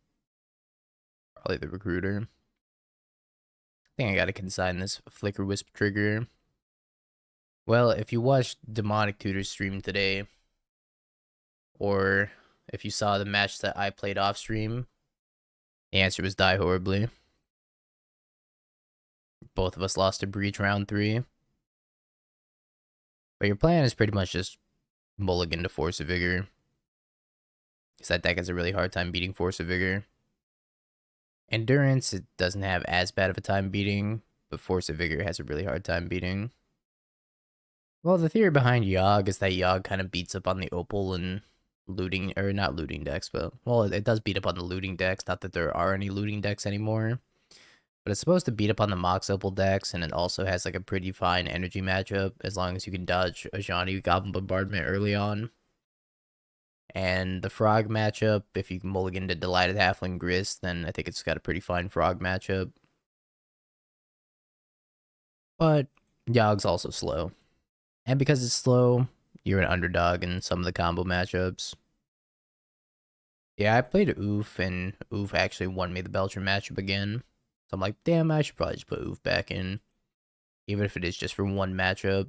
Speaker 1: Probably the Recruiter. think I gotta consign this Flickerwisp trigger. Well, if you watched Demonic Tutor's stream today, or if you saw the match that I played off stream, the answer was die horribly. Both of us lost to Breach round 3. But your plan is pretty much just mulligan to Force of Vigor, because that deck has a really hard time beating Force of Vigor. Endurance, it doesn't have as bad of a time beating, but Force of Vigor has a really hard time beating. Well, the theory behind Yogg is that Yogg kind of beats up on the Opal and looting, or not looting decks, but, well, it does beat up on the looting decks. Not that there are any looting decks anymore. But it's supposed to beat up on the Mox Opal decks, and it also has like a pretty fine energy matchup as long as you can dodge Ajani Goblin Bombardment early on. And the Frog matchup, if you can mulligan to Delighted Halfling Grist, then I think it's got a pretty fine Frog matchup. But Yogg's also slow. And because it's slow, you're an underdog in some of the combo matchups. Yeah, I played Oof, and Oof actually won me the Belcher matchup again. So I'm like, damn, I should probably just put Oof back in. Even if it is just for one matchup.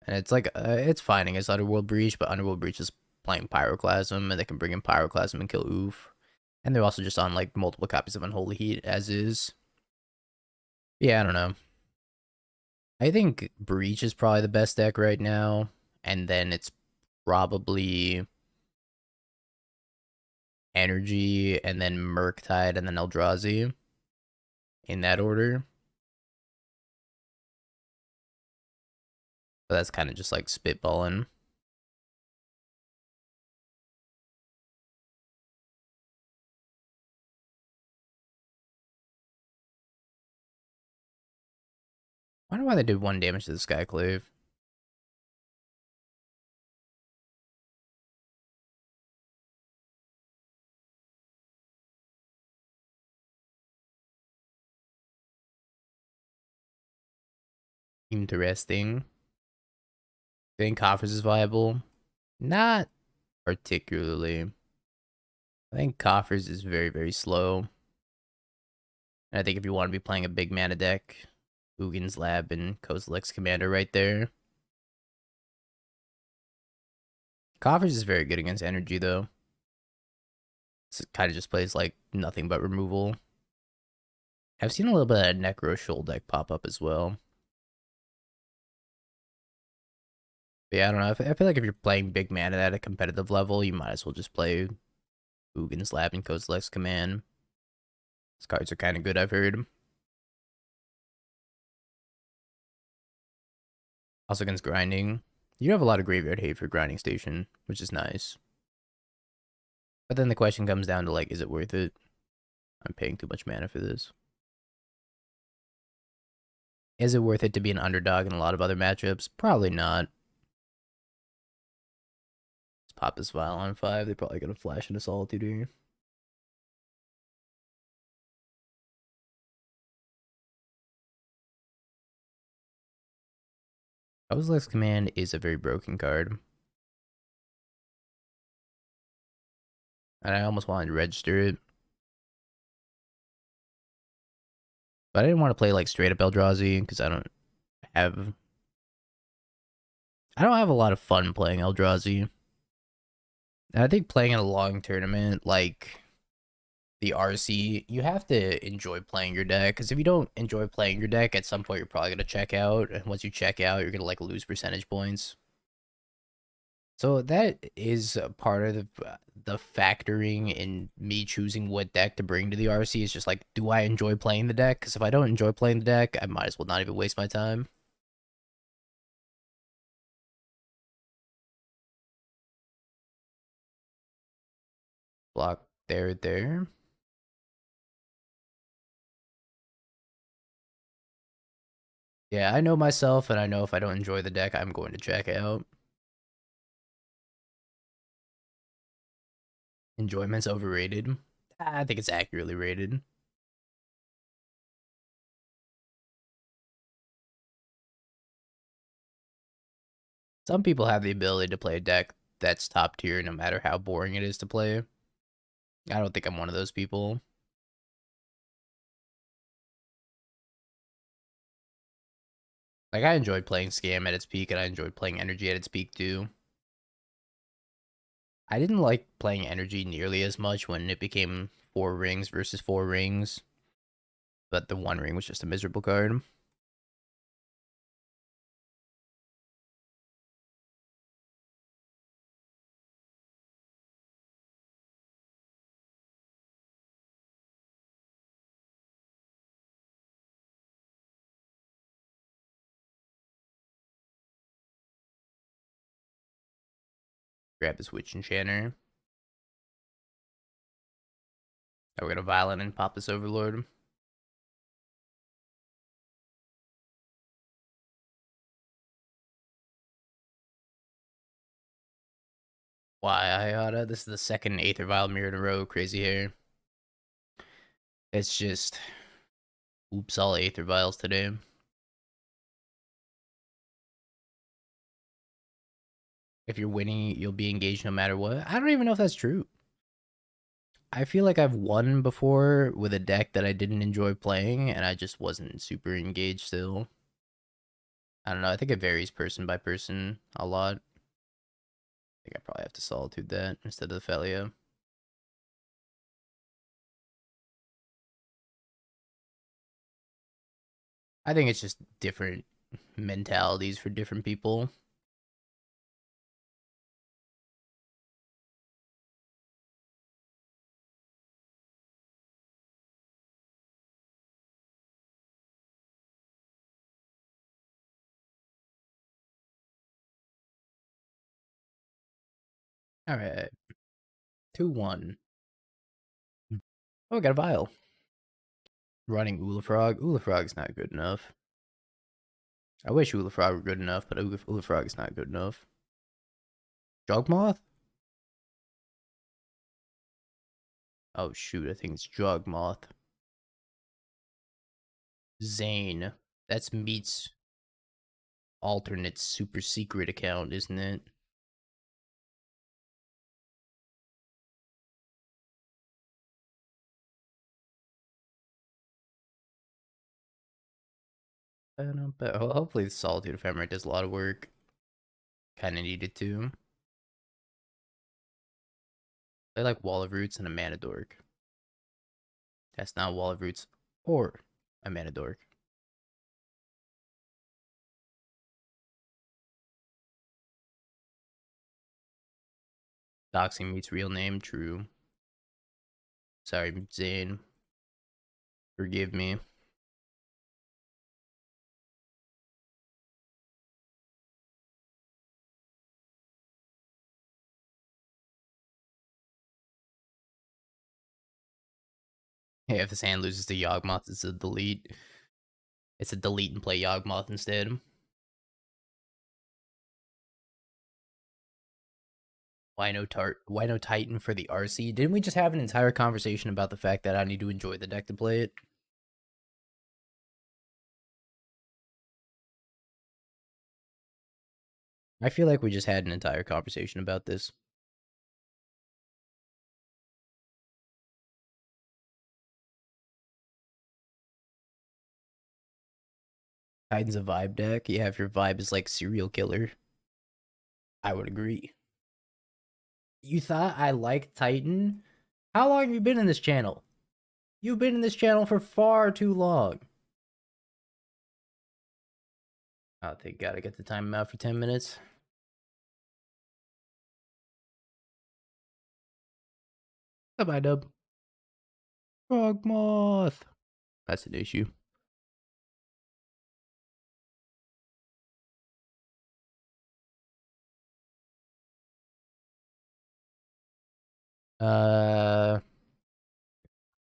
Speaker 1: And it's like, it's fine against Underworld Breach, but Underworld Breach is playing Pyroclasm, and they can bring in Pyroclasm and kill Oof. And they're also just on like multiple copies of Unholy Heat as is. Yeah, I don't know. I think Breach is probably the best deck right now. And then it's probably Energy, and then Murktide, and then Eldrazi. In that order. But that's kind of just like spitballing. I wonder why they did 1 damage to the Skyclave. Interesting. I think Coffers is viable. Not particularly. I think Coffers is very, very slow. And I think if you want to be playing a big mana deck, Ugin's Lab and Kozilek's Commander right there. Coffers is very good against energy, though. It kind of just plays like nothing but removal. I've seen a little bit of Necro Shoal deck pop up as well. But yeah, I don't know. I feel like if you're playing big mana at a competitive level, you might as well just play Ugin's Lab and Kozilek's Command. These cards are kind of good, I've heard. Also against grinding. You have a lot of graveyard hate for grinding station, which is nice. But then the question comes down to like, is it worth it? I'm paying too much mana for this. Is it worth it to be an underdog in a lot of other matchups? Probably not. Let's pop this Vial on 5. They're probably gonna flash into Solitude here. Kozilek's Command is a very broken card. And I almost wanted to register it. But I didn't want to play like straight up Eldrazi because I don't have a lot of fun playing Eldrazi. And I think playing in a long tournament like the RC, you have to enjoy playing your deck, because if you don't enjoy playing your deck, at some point you're probably going to check out, and once you check out, you're going to like lose percentage points. So that is a part of the factoring in me choosing what deck to bring to the RC is just like, do I enjoy playing the deck? Because if I don't enjoy playing the deck, I might as well not even waste my time. Block there. Yeah, I know myself, and I know if I don't enjoy the deck, I'm going to check out. Enjoyment's overrated. I think it's accurately rated. Some people have the ability to play a deck that's top tier no matter how boring it is to play. I don't think I'm one of those people. Like, I enjoyed playing Scam at its peak, and I enjoyed playing Energy at its peak, too. I didn't like playing Energy nearly as much when it became 4 rings versus 4 rings. But the 1 ring was just a miserable card. Grab his Witch Enchanter. Now we're gonna Violent and pop this Overlord. Why, Ayada? This is the second Aether Vial mirror in a row. Crazy hair. It's just... Oops, all Aether Vials today. If you're winning, you'll be engaged no matter what. I don't even know if that's true. I feel like I've won before with a deck that I didn't enjoy playing, and I just wasn't super engaged still. I don't know. I think it varies person by person a lot. I think I probably have to Solitude that instead of the Phelia. I think it's just different mentalities for different people. All right. 2-1. Oh, we got a Vial. Running Ulafrog. Ulafrog's not good enough. I wish Ulafrog were good enough, but Ulafrog is not good enough. Jugmoth? Oh shoot, I think it's Jugmoth. Zane. That's Meat's alternate super secret account, isn't it? But hopefully the Solitude Ephemerate does a lot of work. Kinda needed to. They like Wall of Roots and a Mana Dork. That's not Wall of Roots or a Mana Dork. Doxing Meat's real name, true. Sorry, Zane. Forgive me. Hey, if his hand loses to Yawgmoth, it's a delete. It's a delete and play Yawgmoth instead. Why no Titan for the RC? Didn't we just have an entire conversation about the fact that I need to enjoy the deck to play it? I feel like we just had an entire conversation about this. Titan's a vibe deck. Yeah, if your vibe is like serial killer, I would agree. You thought I liked Titan? How long have you been in this channel? You've been in this channel for far too long. I think gotta get the time out for 10 minutes. Bye-bye, Dub. Frogmoth. That's an issue.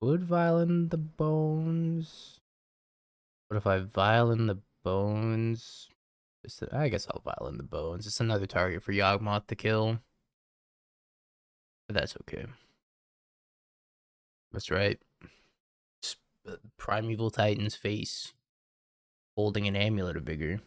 Speaker 1: Would Violin the Bones? What if I Violin the Bones? I guess I'll Violin the Bones. It's another target for Yawgmoth to kill. But that's okay. That's right. Primeval Titan's face. Holding an amulet of vigor.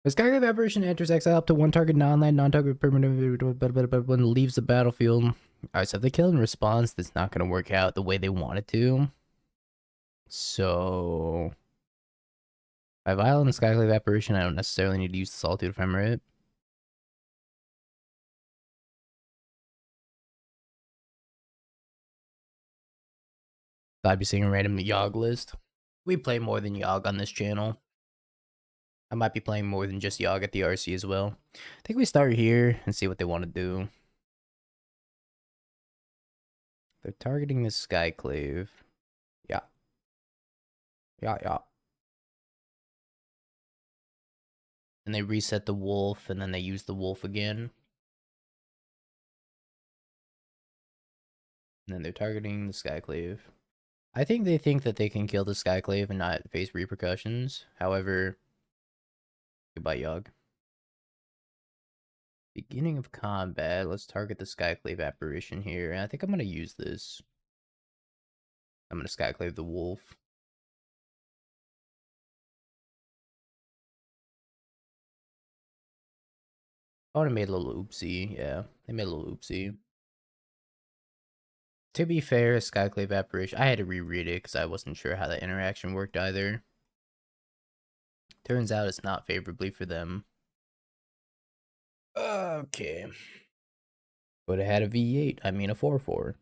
Speaker 1: A Skyclave Apparition enters exile up to one target non-land, non-target permanent when leaves the battlefield. Alright, so if they kill in response, that's not going to work out the way they want it to. So, by Vial and Skyclave Apparition, I don't necessarily need to use the Solitude Ephemerate. I'd be seeing a random Yogg list. We play more than Yogg on this channel. I might be playing more than just Yogg at the RC as well. I think we start here and see what they want to do. They're targeting the Skyclave. Yeah. Yeah. And they reset the wolf, and then they use the wolf again. And then they're targeting the Skyclave. I think they think that they can kill the Skyclave and not face repercussions. However, goodbye, Yogg. Beginning of combat. Let's target the Skyclave Apparition here. And I think I'm going to use this. I'm going to Skyclave the wolf. Oh, they made a little oopsie. Yeah, they made a little oopsie. To be fair, Skyclave Apparition, I had to reread it because I wasn't sure how that interaction worked either. Turns out it's not favorably for them. Okay. But it had a V8. I mean a 4/4.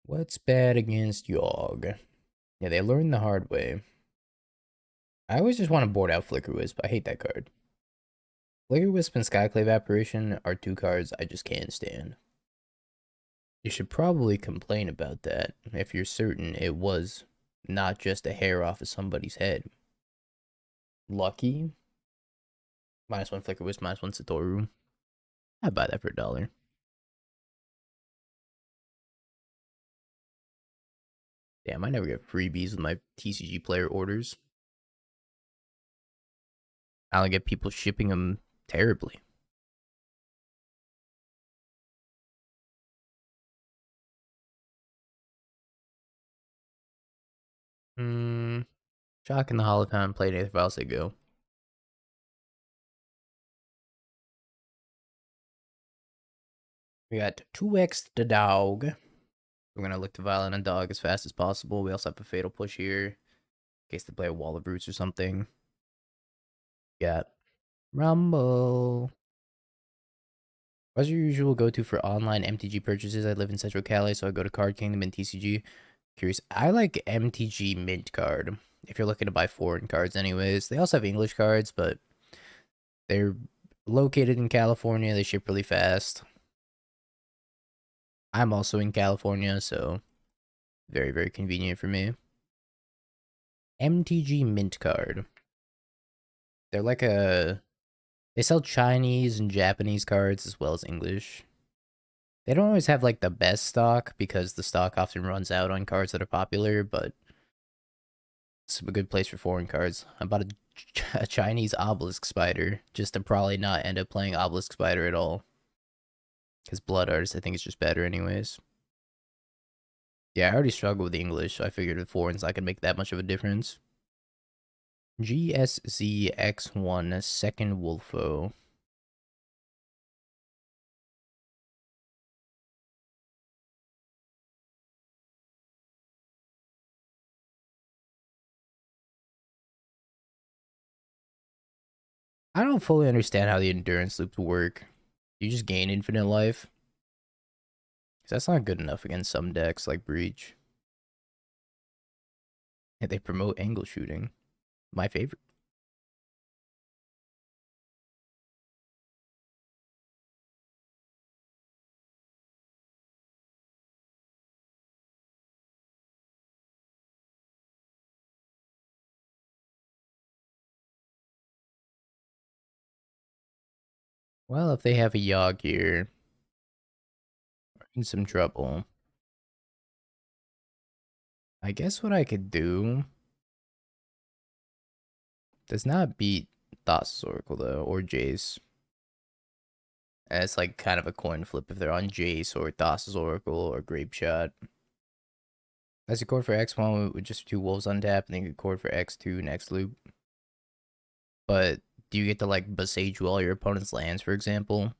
Speaker 1: What's bad against Yogg? Yeah, they learned the hard way. I always just want to board out Flickerwisp. I hate that card. Flickerwisp and Skyclave Apparition are two cards I just can't stand. You should probably complain about that if you're certain it was not just a hair off of somebody's head. Lucky. -1 Flickerwisp, -1 Satoru. I'd buy that for $1. Damn, I never get freebies with my TCG player orders. I only get people shipping them terribly. Shock in the Hallowed Fountain, played Aether Vial, say go. We got 2x the dog. We're going to look to violent a dog as fast as possible. We also have a Fatal Push here, in case they play a Wall of Roots or something. Got Rumble. What's your usual go-to for online MTG purchases? I live in Central Cali, so I go to Card Kingdom and TCG. Curious. I like MTG Mint Card, if you're looking to buy foreign cards anyways. They also have English cards, but they're located in California. They ship really fast. I'm also in California, so very, very convenient for me. MTG Mint Card. They're like a... They sell Chinese and Japanese cards as well as English. They don't always have like the best stock because the stock often runs out on cards that are popular, but it's a good place for foreign cards. I bought a Chinese Obelisk Spider just to probably not end up playing Obelisk Spider at all. Because Blood Artist, I think, is just better anyways. Yeah, I already struggle with English, so I figured with foreigns I could make that much of a difference. GSZX1, second Wolfo. I don't fully understand how the endurance loops work. You just gain infinite life? Because that's not good enough against some decks like Breach. Yeah, they promote angle shooting. My favorite. Well, if they have a Yogg here, we're in some trouble. I guess what I could do does not beat Thassa's Oracle, though, or Jace. And it's like kind of a coin flip if they're on Jace or Thassa's Oracle or Grape Shot. As you chord for X1 with just 2 wolves on tap, and then you chord for X2 next loop. But do you get to like Besage all your opponent's lands, for example?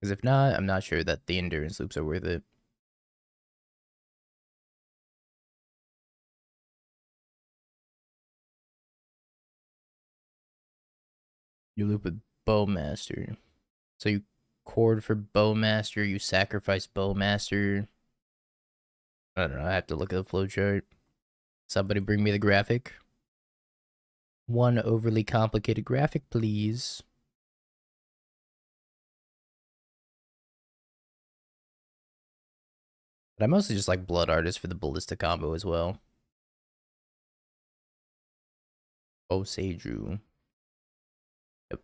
Speaker 1: Because if not, I'm not sure that the endurance loops are worth it. You loop with Bowmaster. So you cord for Bowmaster, you sacrifice Bowmaster. I don't know, I have to look at the flowchart. Somebody bring me the graphic. One overly complicated graphic, please. But I mostly just like Blood Artist for the Ballista combo as well. Oh, Seiju. Yep.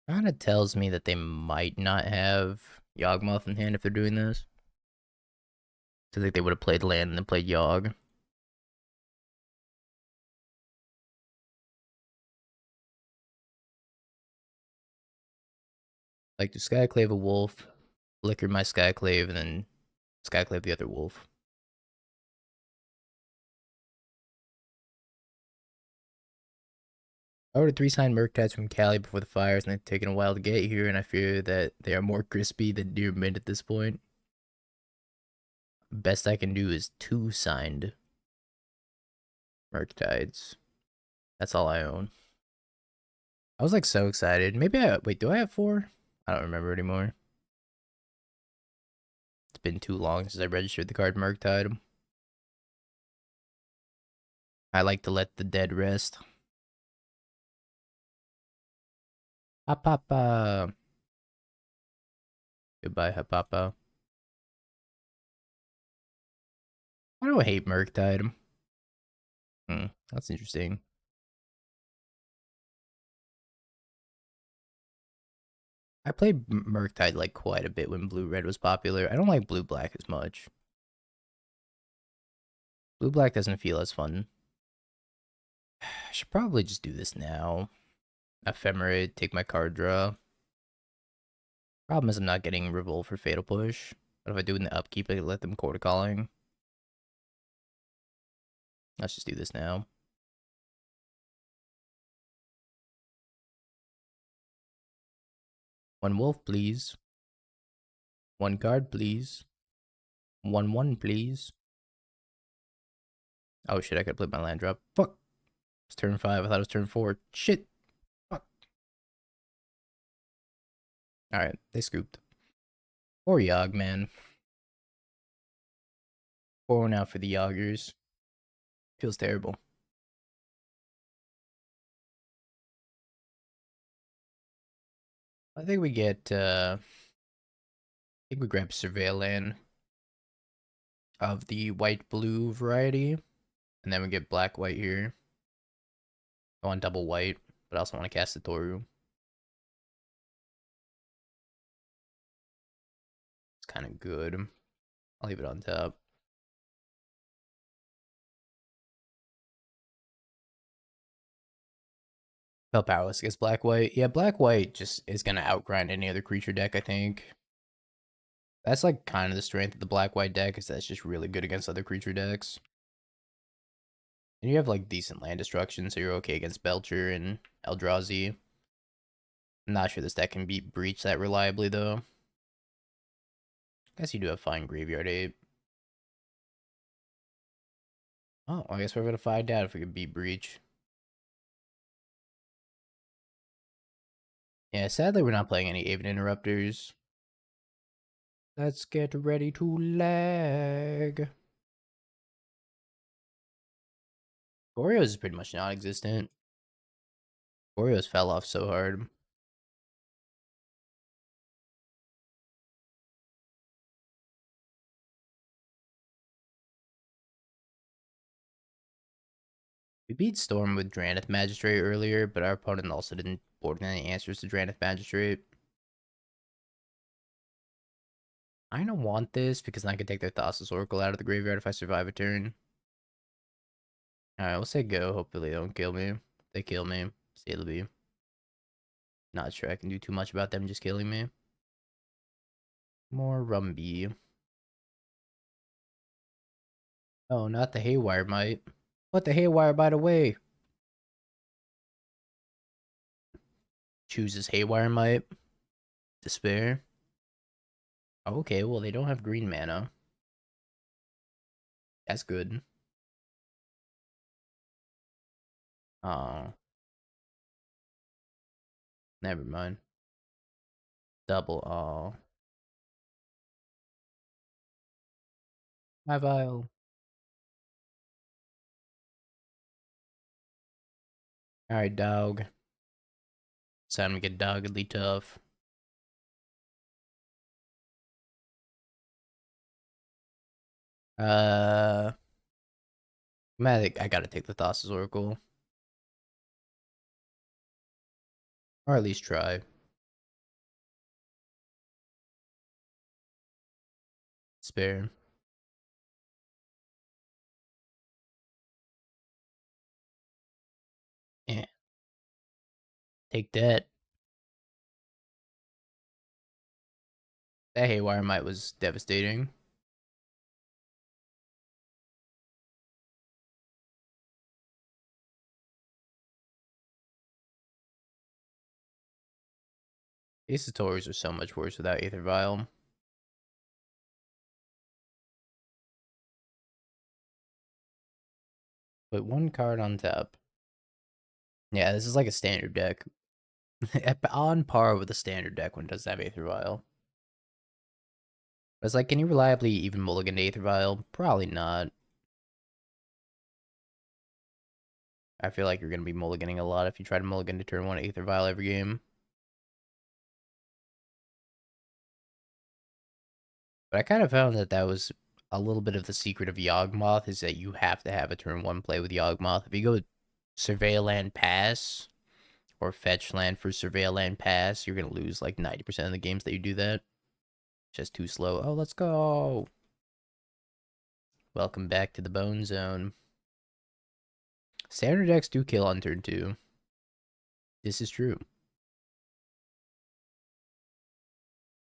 Speaker 1: Kinda tells me that they might not have Yawgmoth in hand if they're doing this. I think they would have played land and then played Yawg. Like to Skyclave a wolf, flicker my Skyclave, and then Skyclave the other wolf. I ordered 3-sign Murktide from Cali before the fires, and they've taken a while to get here, and I fear that they are more crispy than near mint at this point. Best I can do is 2-signed Murktides. That's all I own. I was like so excited. Maybe wait, do I have 4? I don't remember anymore. It's been too long since I registered the card Murktide. I like to let the dead rest. Hapapa. Goodbye, Hapapa. I don't hate Murktide. That's interesting. I played Murktide like quite a bit when Blue-Red was popular. I don't like Blue-Black as much. Blue-Black doesn't feel as fun. I should probably just do this now. Ephemerate, take my card draw. Problem is I'm not getting Revolt for Fatal Push. But if I do it in the upkeep, I can let them Quarter Calling. Let's just do this now. One wolf, please. One card, please. 1/1, please. Oh shit, I could play my land drop. Fuck. It's turn 5. I thought it was turn 4. Shit. Fuck. Alright, they scooped. Poor Yawg, man. Pour one out for the Yoggers. Feels terrible. I think we get, I think we grab Surveil Land of the white-blue variety. And then we get black-white here. I want double white, but I also want to cast Satoru. It's kind of good. I'll leave it on top. Felt powerless against black-white. Yeah, black-white just is going to outgrind any other creature deck, I think. That's like kind of the strength of the black-white deck, is that's just really good against other creature decks. And you have like decent land destruction, so you're okay against Belcher and Eldrazi. I'm not sure this deck can beat Breach that reliably, though. Guess you do have fine Graveyard Ape. Oh, I guess we're gonna find out if we can beat Breach. Yeah, sadly we're not playing any Aven Interrupters. Let's get ready to lag. Goryo's is pretty much non-existent. Goryo's fell off so hard. We beat Storm with Drannith Magistrate earlier, but our opponent also didn't board any answers to Drannith Magistrate. I don't want this because then I can take their Thassa's Oracle out of the graveyard if I survive a turn. Alright, we'll say go. Hopefully they don't kill me. If they kill me, say it'll be. Not sure I can do too much about them just killing me. More Rumby. Oh, not the Haywire Might. Put the Haywire Might away. Chooses Haywire Might. Despair. Okay, well, they don't have green mana. That's good. Oh. Never mind. Double. Oh. My Vial. Alright, dog. It's time to get doggedly tough. I gotta take the Thassa's Oracle. Or at least try. Spare. Yeah. Take that. That Haywire Might was devastating. These Satorus are so much worse without Aether Vial. Put one card on top. Yeah, this is like a standard deck. On par with a standard deck when it does have Aether Vial. But it's like, can you reliably even mulligan to Aether Vial? Probably not. I feel like you're going to be mulliganing a lot if you try to mulligan to turn 1 Aether Vial every game. But I kind of found that was a little bit of the secret of Yawgmoth, is that you have to have a turn 1 play with Yawgmoth. If you go Surveil Land Pass, or Fetch Land for Surveil Land Pass, you're going to lose like 90% of the games that you do that. Just too slow. Oh, let's go! Welcome back to the Bone Zone. Standard decks do kill on turn 2. This is true.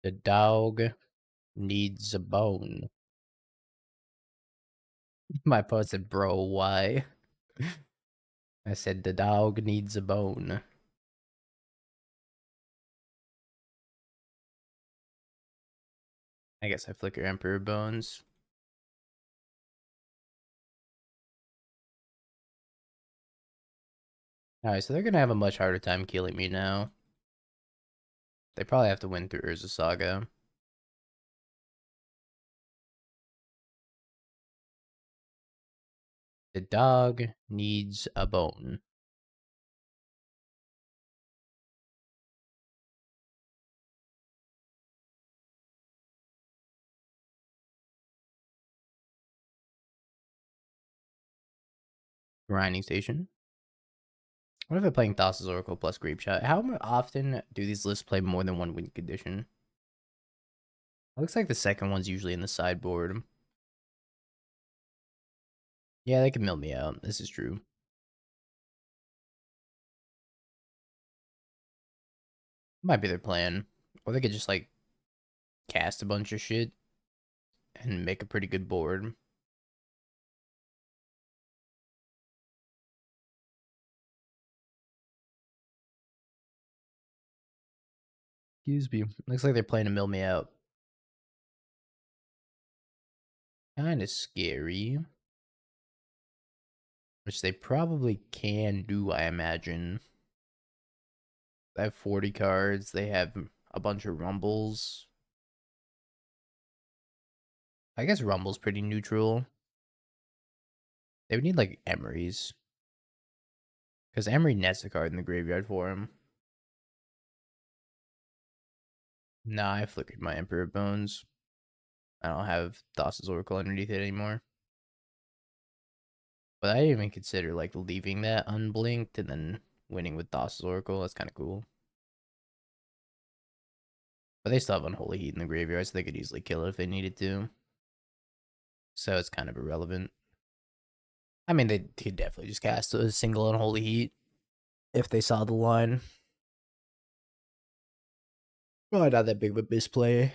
Speaker 1: The dog needs a bone. My poet said, bro, why? I said, the dog needs a bone. I guess I flicker Emperor Bones. Alright, so they're gonna have a much harder time killing me now. They probably have to win through Urza Saga. The dog needs a bone. Grinding Station. What if I'm playing Thassa's Oracle plus Grape Shot? How often do these lists play more than one win condition? It looks like the second one's usually in the sideboard. Yeah, they can mill me out. This is true. Might be their plan. Or they could just, like, cast a bunch of shit and make a pretty good board. Excuse me. Looks like they're playing to mill me out. Kind of scary. Which they probably can do, I imagine. They have 40 cards. They have a bunch of Rumbles. I guess Rumble's pretty neutral. They would need, like, Emery's. Because Emery nets a card in the graveyard for him. Nah, I flickered my Emperor Bones. I don't have Thassa's Oracle underneath it anymore. But I didn't even consider, like, leaving that unblinked and then winning with Thassa's Oracle. That's kind of cool. But they still have Unholy Heat in the graveyard, so they could easily kill it if they needed to. So it's kind of irrelevant. I mean, they could definitely just cast a single Unholy Heat if they saw the line. Probably not that big of a misplay.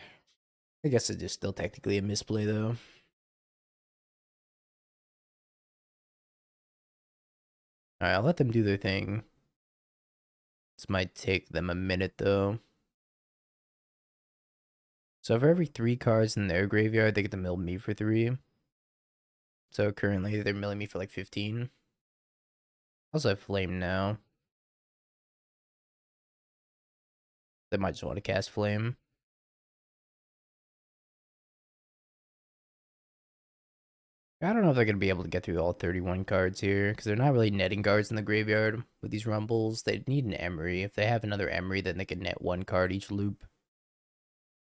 Speaker 1: I guess it's just still technically a misplay, though. Alright, I'll let them do their thing. This might take them a minute though. So for every 3 cards in their graveyard, they get to mill me for 3. So currently they're milling me for like 15. Also have Flame now. They might just want to cast Flame. I don't know if they're going to be able to get through all 31 cards here, because they're not really netting cards in the graveyard with these rumbles. They need an Emery. If they have another Emery, then they can net 1 card each loop.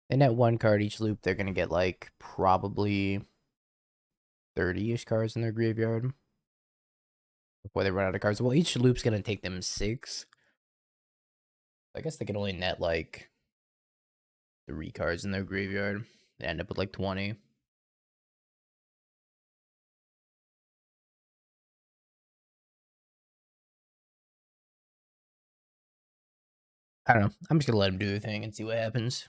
Speaker 1: They net 1 card each loop, they're going to get like probably 30-ish cards in their graveyard before they run out of cards. Well, each loop's going to take them 6. I guess they can only net like 3 cards in their graveyard. They end up with like 20. I don't know. I'm just gonna let him do the thing and see what happens.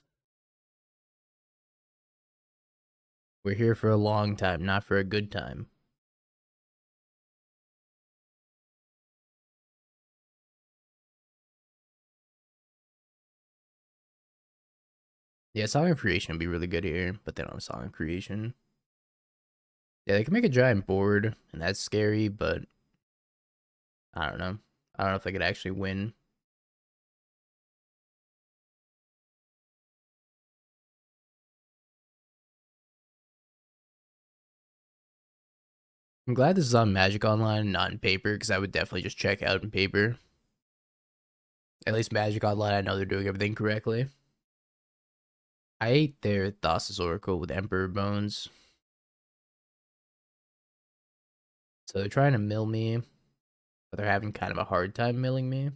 Speaker 1: We're here for a long time, not for a good time. Yeah, Song of Creation would be really good here, but they don't have Song of Creation. Yeah, they can make a giant board, and that's scary, but I don't know. I don't know if they could actually win. I'm glad this is on Magic Online, not in paper, because I would definitely just check out in paper. At least Magic Online, I know they're doing everything correctly. I ate their Thassa's Oracle with Emperor Bones. So they're trying to mill me, but they're having kind of a hard time milling me.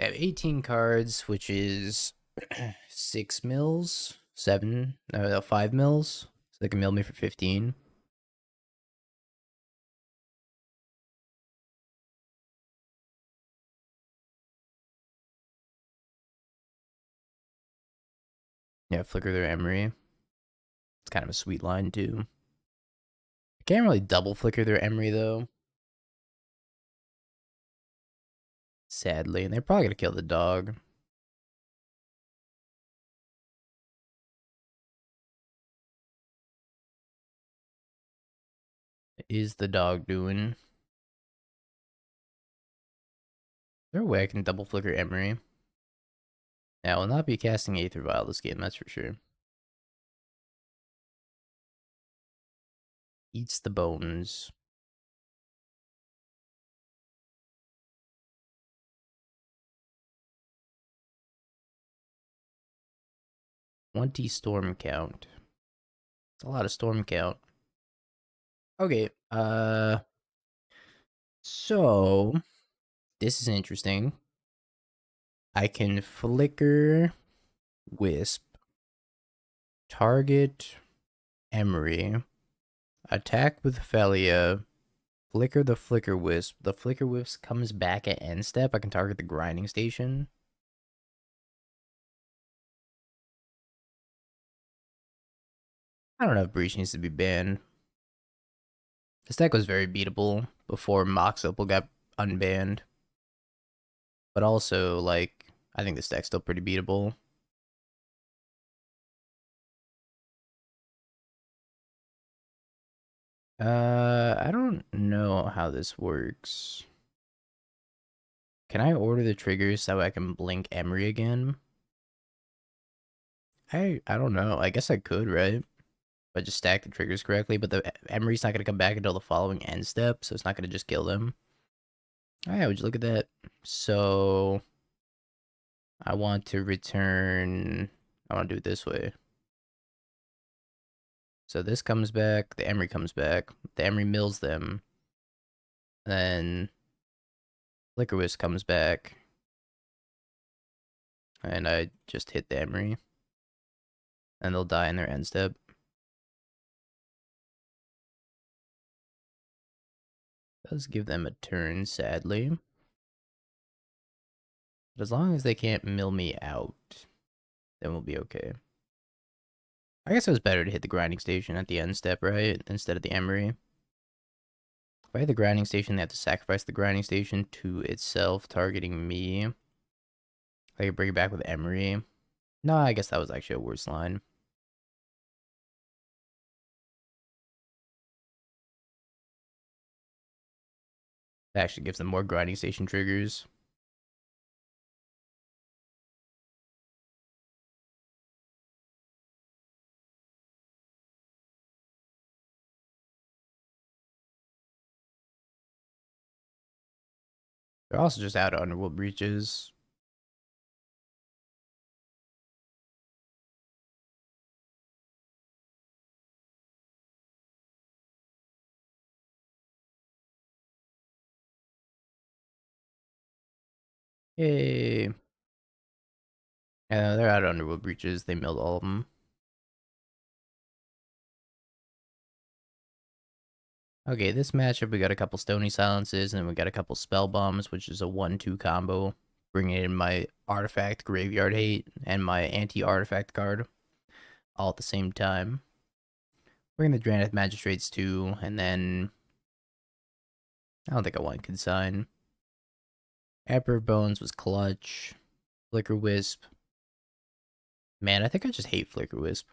Speaker 1: I have 18 cards, which is 6 mills, 7, no, 5 mills. So they can mill me for 15. Yeah, flicker their Emery. It's kind of a sweet line, too. I can't really double flicker their Emery, though. Sadly, and they're probably going to kill the dog. What is the dog doing? Is there a way I can double flicker Emery? Now, I will not be casting Aether Vial this game, that's for sure. Eats the bones. Storm count. It's a lot of storm count. Okay, so this is interesting. I can flicker Wisp, target Emery, attack with Phelia, flicker the Flickerwisp. The Flickerwisp comes back at end step. I can target the grinding station. I don't know if Breach needs to be banned. This deck was very beatable before Mox Opal got unbanned. But also, like, I think this deck's still pretty beatable. I don't know how this works. Can I order the triggers so I can blink Emery again? I don't know. I guess I could, right? If I just stack the triggers correctly, but the Emery's not going to come back until the following end step, so it's not going to just kill them. Alright, would you look at that? So, I want to return... I want to do it this way. So this comes back, the Emery comes back, the Emery mills them, then Flickerwisp comes back, and I just hit the Emery, and they'll die in their end step. Does give them a turn, sadly. But as long as they can't mill me out, then we'll be okay. I guess it was better to hit the grinding station at the end step, right? Instead of the Emery. If I had the grinding station, they have to sacrifice the grinding station to itself, targeting me. I could bring it back with Emery. No, I guess that was actually a worse line. That actually gives them more grinding station triggers. They're also just out of Underworld Breaches. Yay. Yeah, they're out of Underworld Breaches. They milled all of them. Okay, this matchup, we got a couple Stony Silences, and we got a couple Spell Bombs, which is a 1-2 combo. Bringing in my Artifact Graveyard Hate and my Anti-Artifact card all at the same time. Bring the Drannith Magistrates too, and then... I don't think I want Consign. Emperor Bones was clutch. Flickerwisp. Man, I think I just hate Flickerwisp.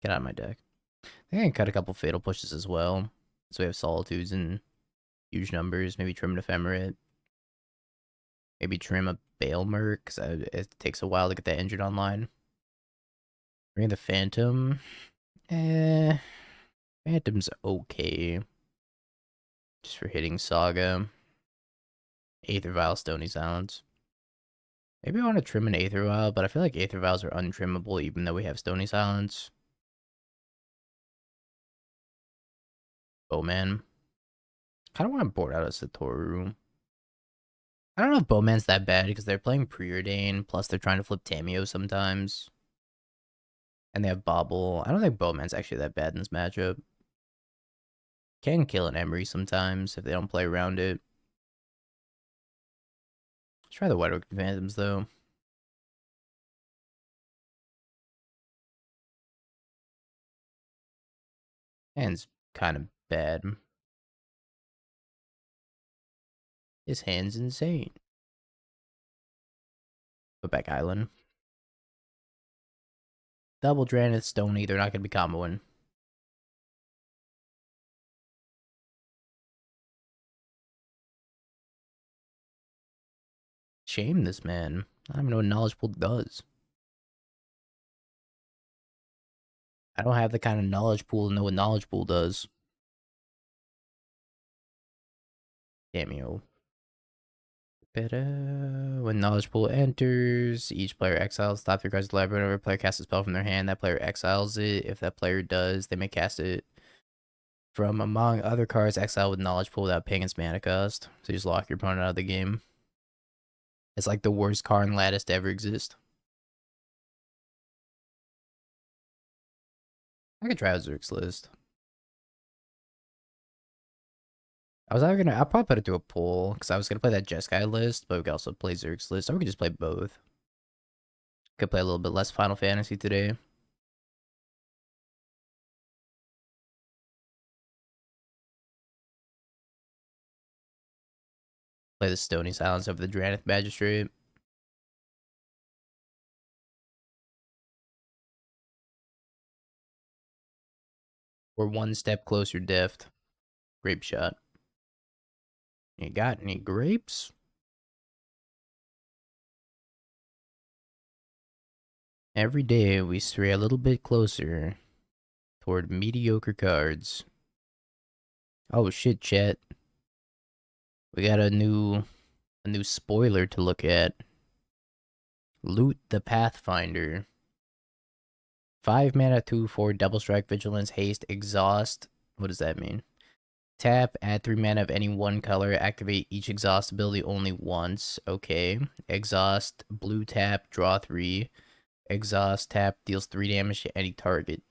Speaker 1: Get out of my deck. I think I can cut a couple Fatal Pushes as well. So we have Solitudes in huge numbers. Maybe trim an Ephemerate. Maybe trim a Balemurk, because it takes a while to get that injured online. Bring the Phantom. Phantom's okay. Just for hitting Saga. Aether Vial, Stony Silence. Maybe I want to trim an Aether Vial, but I feel like Aether Vials are untrimmable even though we have Stony Silence. Bowman. Kind of want to board out a Satoru. I don't know if Bowman's that bad because they're playing Preordain, plus they're trying to flip Tamiyo sometimes. And they have Bobble. I don't think Bowman's actually that bad in this matchup. Can kill an Emery sometimes if they don't play around it. Let's try the Watery Phantoms though. Hand's kind of bad. His hand's insane. Put back Island. Double Drannith Stony, they're not going to be comboing. Shame this man. I don't even know what Knowledge Pool does. I don't have the kind of Knowledge Pool to know what Knowledge Pool does. Cameo. When Knowledge Pool enters, each player exiles top 3 cards of the library. Whenever a player casts a spell from their hand, that player exiles it. If that player does, they may cast it from among other cards exiled with Knowledge Pool without paying its mana cost. So you just lock your opponent out of the game. It's like the worst card in Lattice to ever exist. I could try a Zerk's list. I'll probably put it to a poll, because I was going to play that Jeskai list, but we could also play Zerk's list, or we could just play both. Could play a little bit less Final Fantasy today. Play the Stony Silence over the Drannith Magistrate. We're one step closer, Deft. Grape shot. You got any grapes? Every day we stray a little bit closer toward mediocre cards. Oh shit, chat. We got a new spoiler to look at. Loot the Pathfinder. 5 mana, 2/4, double strike, vigilance, haste, exhaust. What does that mean? Tap, add 3 mana of any one color, activate each exhaust ability only once. Okay. Exhaust, blue tap, draw 3. Exhaust, tap, deals 3 damage to any target.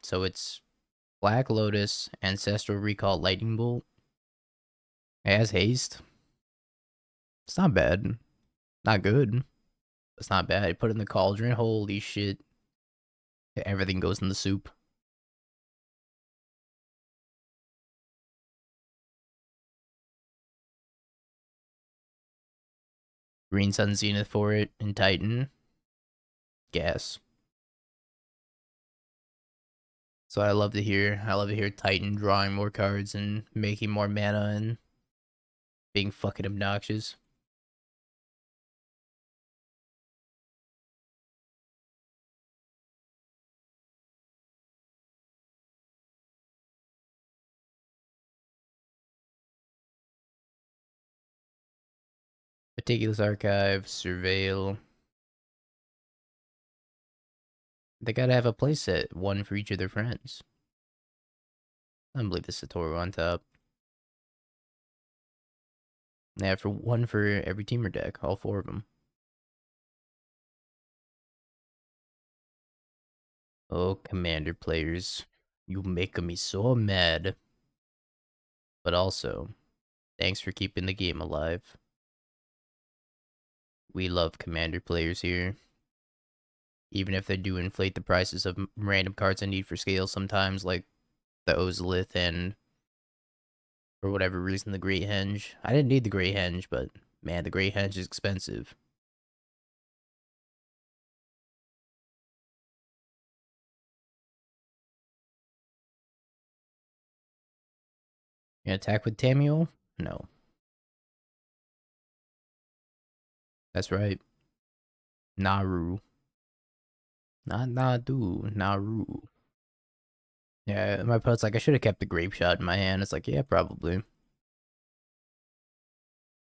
Speaker 1: So it's Black Lotus, Ancestral Recall, Lightning Bolt. It has haste. It's not bad. Not good. It's not bad. You put it in the cauldron. Holy shit. Everything goes in the soup. Green Sun Zenith for it in Titan. Gas. So I love to hear. I love to hear Titan drawing more cards and making more mana and being fucking obnoxious. Meticulous Archive, Surveil. They gotta have a playset, one for each of their friends. I don't believe the Satoru on top. Yeah, for one for every teamer deck, all 4 of them. Oh, Commander players, you make me so mad. But also, thanks for keeping the game alive. We love Commander players here. Even if they do inflate the prices of random cards I need for scale sometimes, like the Ozolith and, for whatever reason, the Great Henge. I didn't need the Great Henge, but man, the Great Henge is expensive. You gonna attack with Tamio? No. That's right. Naru. Not Nadu. Naru. Yeah, my opponent's like, I should have kept the Grape Shot in my hand. It's like, yeah, probably.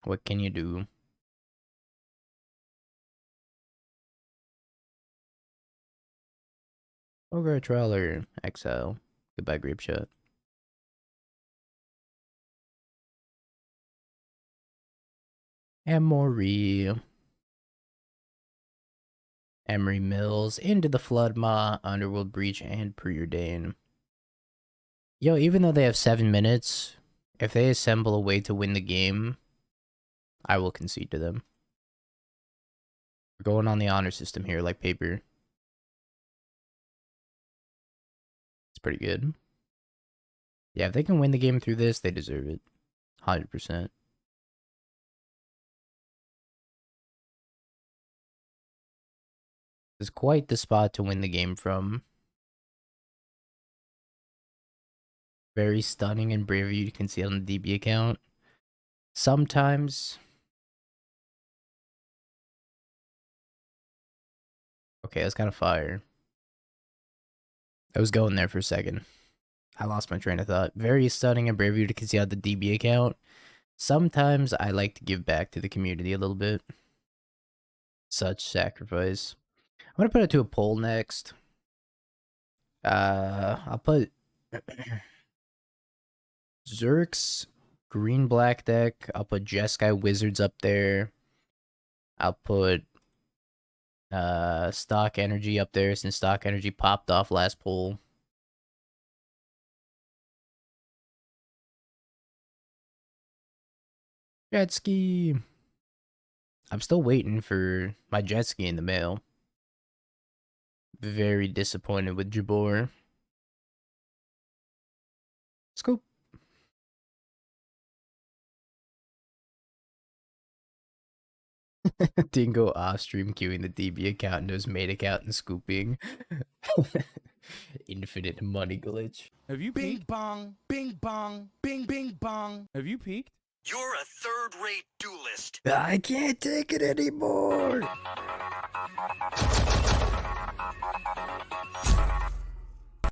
Speaker 1: What can you do? Boggart, Trawler, Exile. Goodbye, Grape Shot. Emory. Emery Mills, into the Floodmaw, Underworld Breach, and Preordain. Yo, even though they have 7 minutes, if they assemble a way to win the game, I will concede to them. We're going on the honor system here, like paper. It's pretty good. Yeah, if they can win the game through this, they deserve it. 100%. It's quite the spot to win the game from. Very stunning and brave of you can see on the DB account. Sometimes. Okay, that's kind of fire. I was going there for a second. I lost my train of thought. Very stunning and brave of you to see on the DB account. Sometimes I like to give back to the community a little bit. Such sacrifice. I'm gonna put it to a poll next. I'll put Zerk's green black deck. I'll put Jeskai Wizards up there. I'll put Stock Energy up there since Stock Energy popped off last poll. Jet ski. I'm still waiting for my jet ski in the mail. Very disappointed with Jabor. Scoop. Dingo off stream queuing the DB account into his main account and scooping. Infinite money glitch.
Speaker 2: Have you
Speaker 3: Bing
Speaker 2: peeked?
Speaker 3: bong, bing bong, bing bing bong.
Speaker 2: Have you peeked?
Speaker 3: You're a third-rate duelist.
Speaker 1: I can't take it anymore.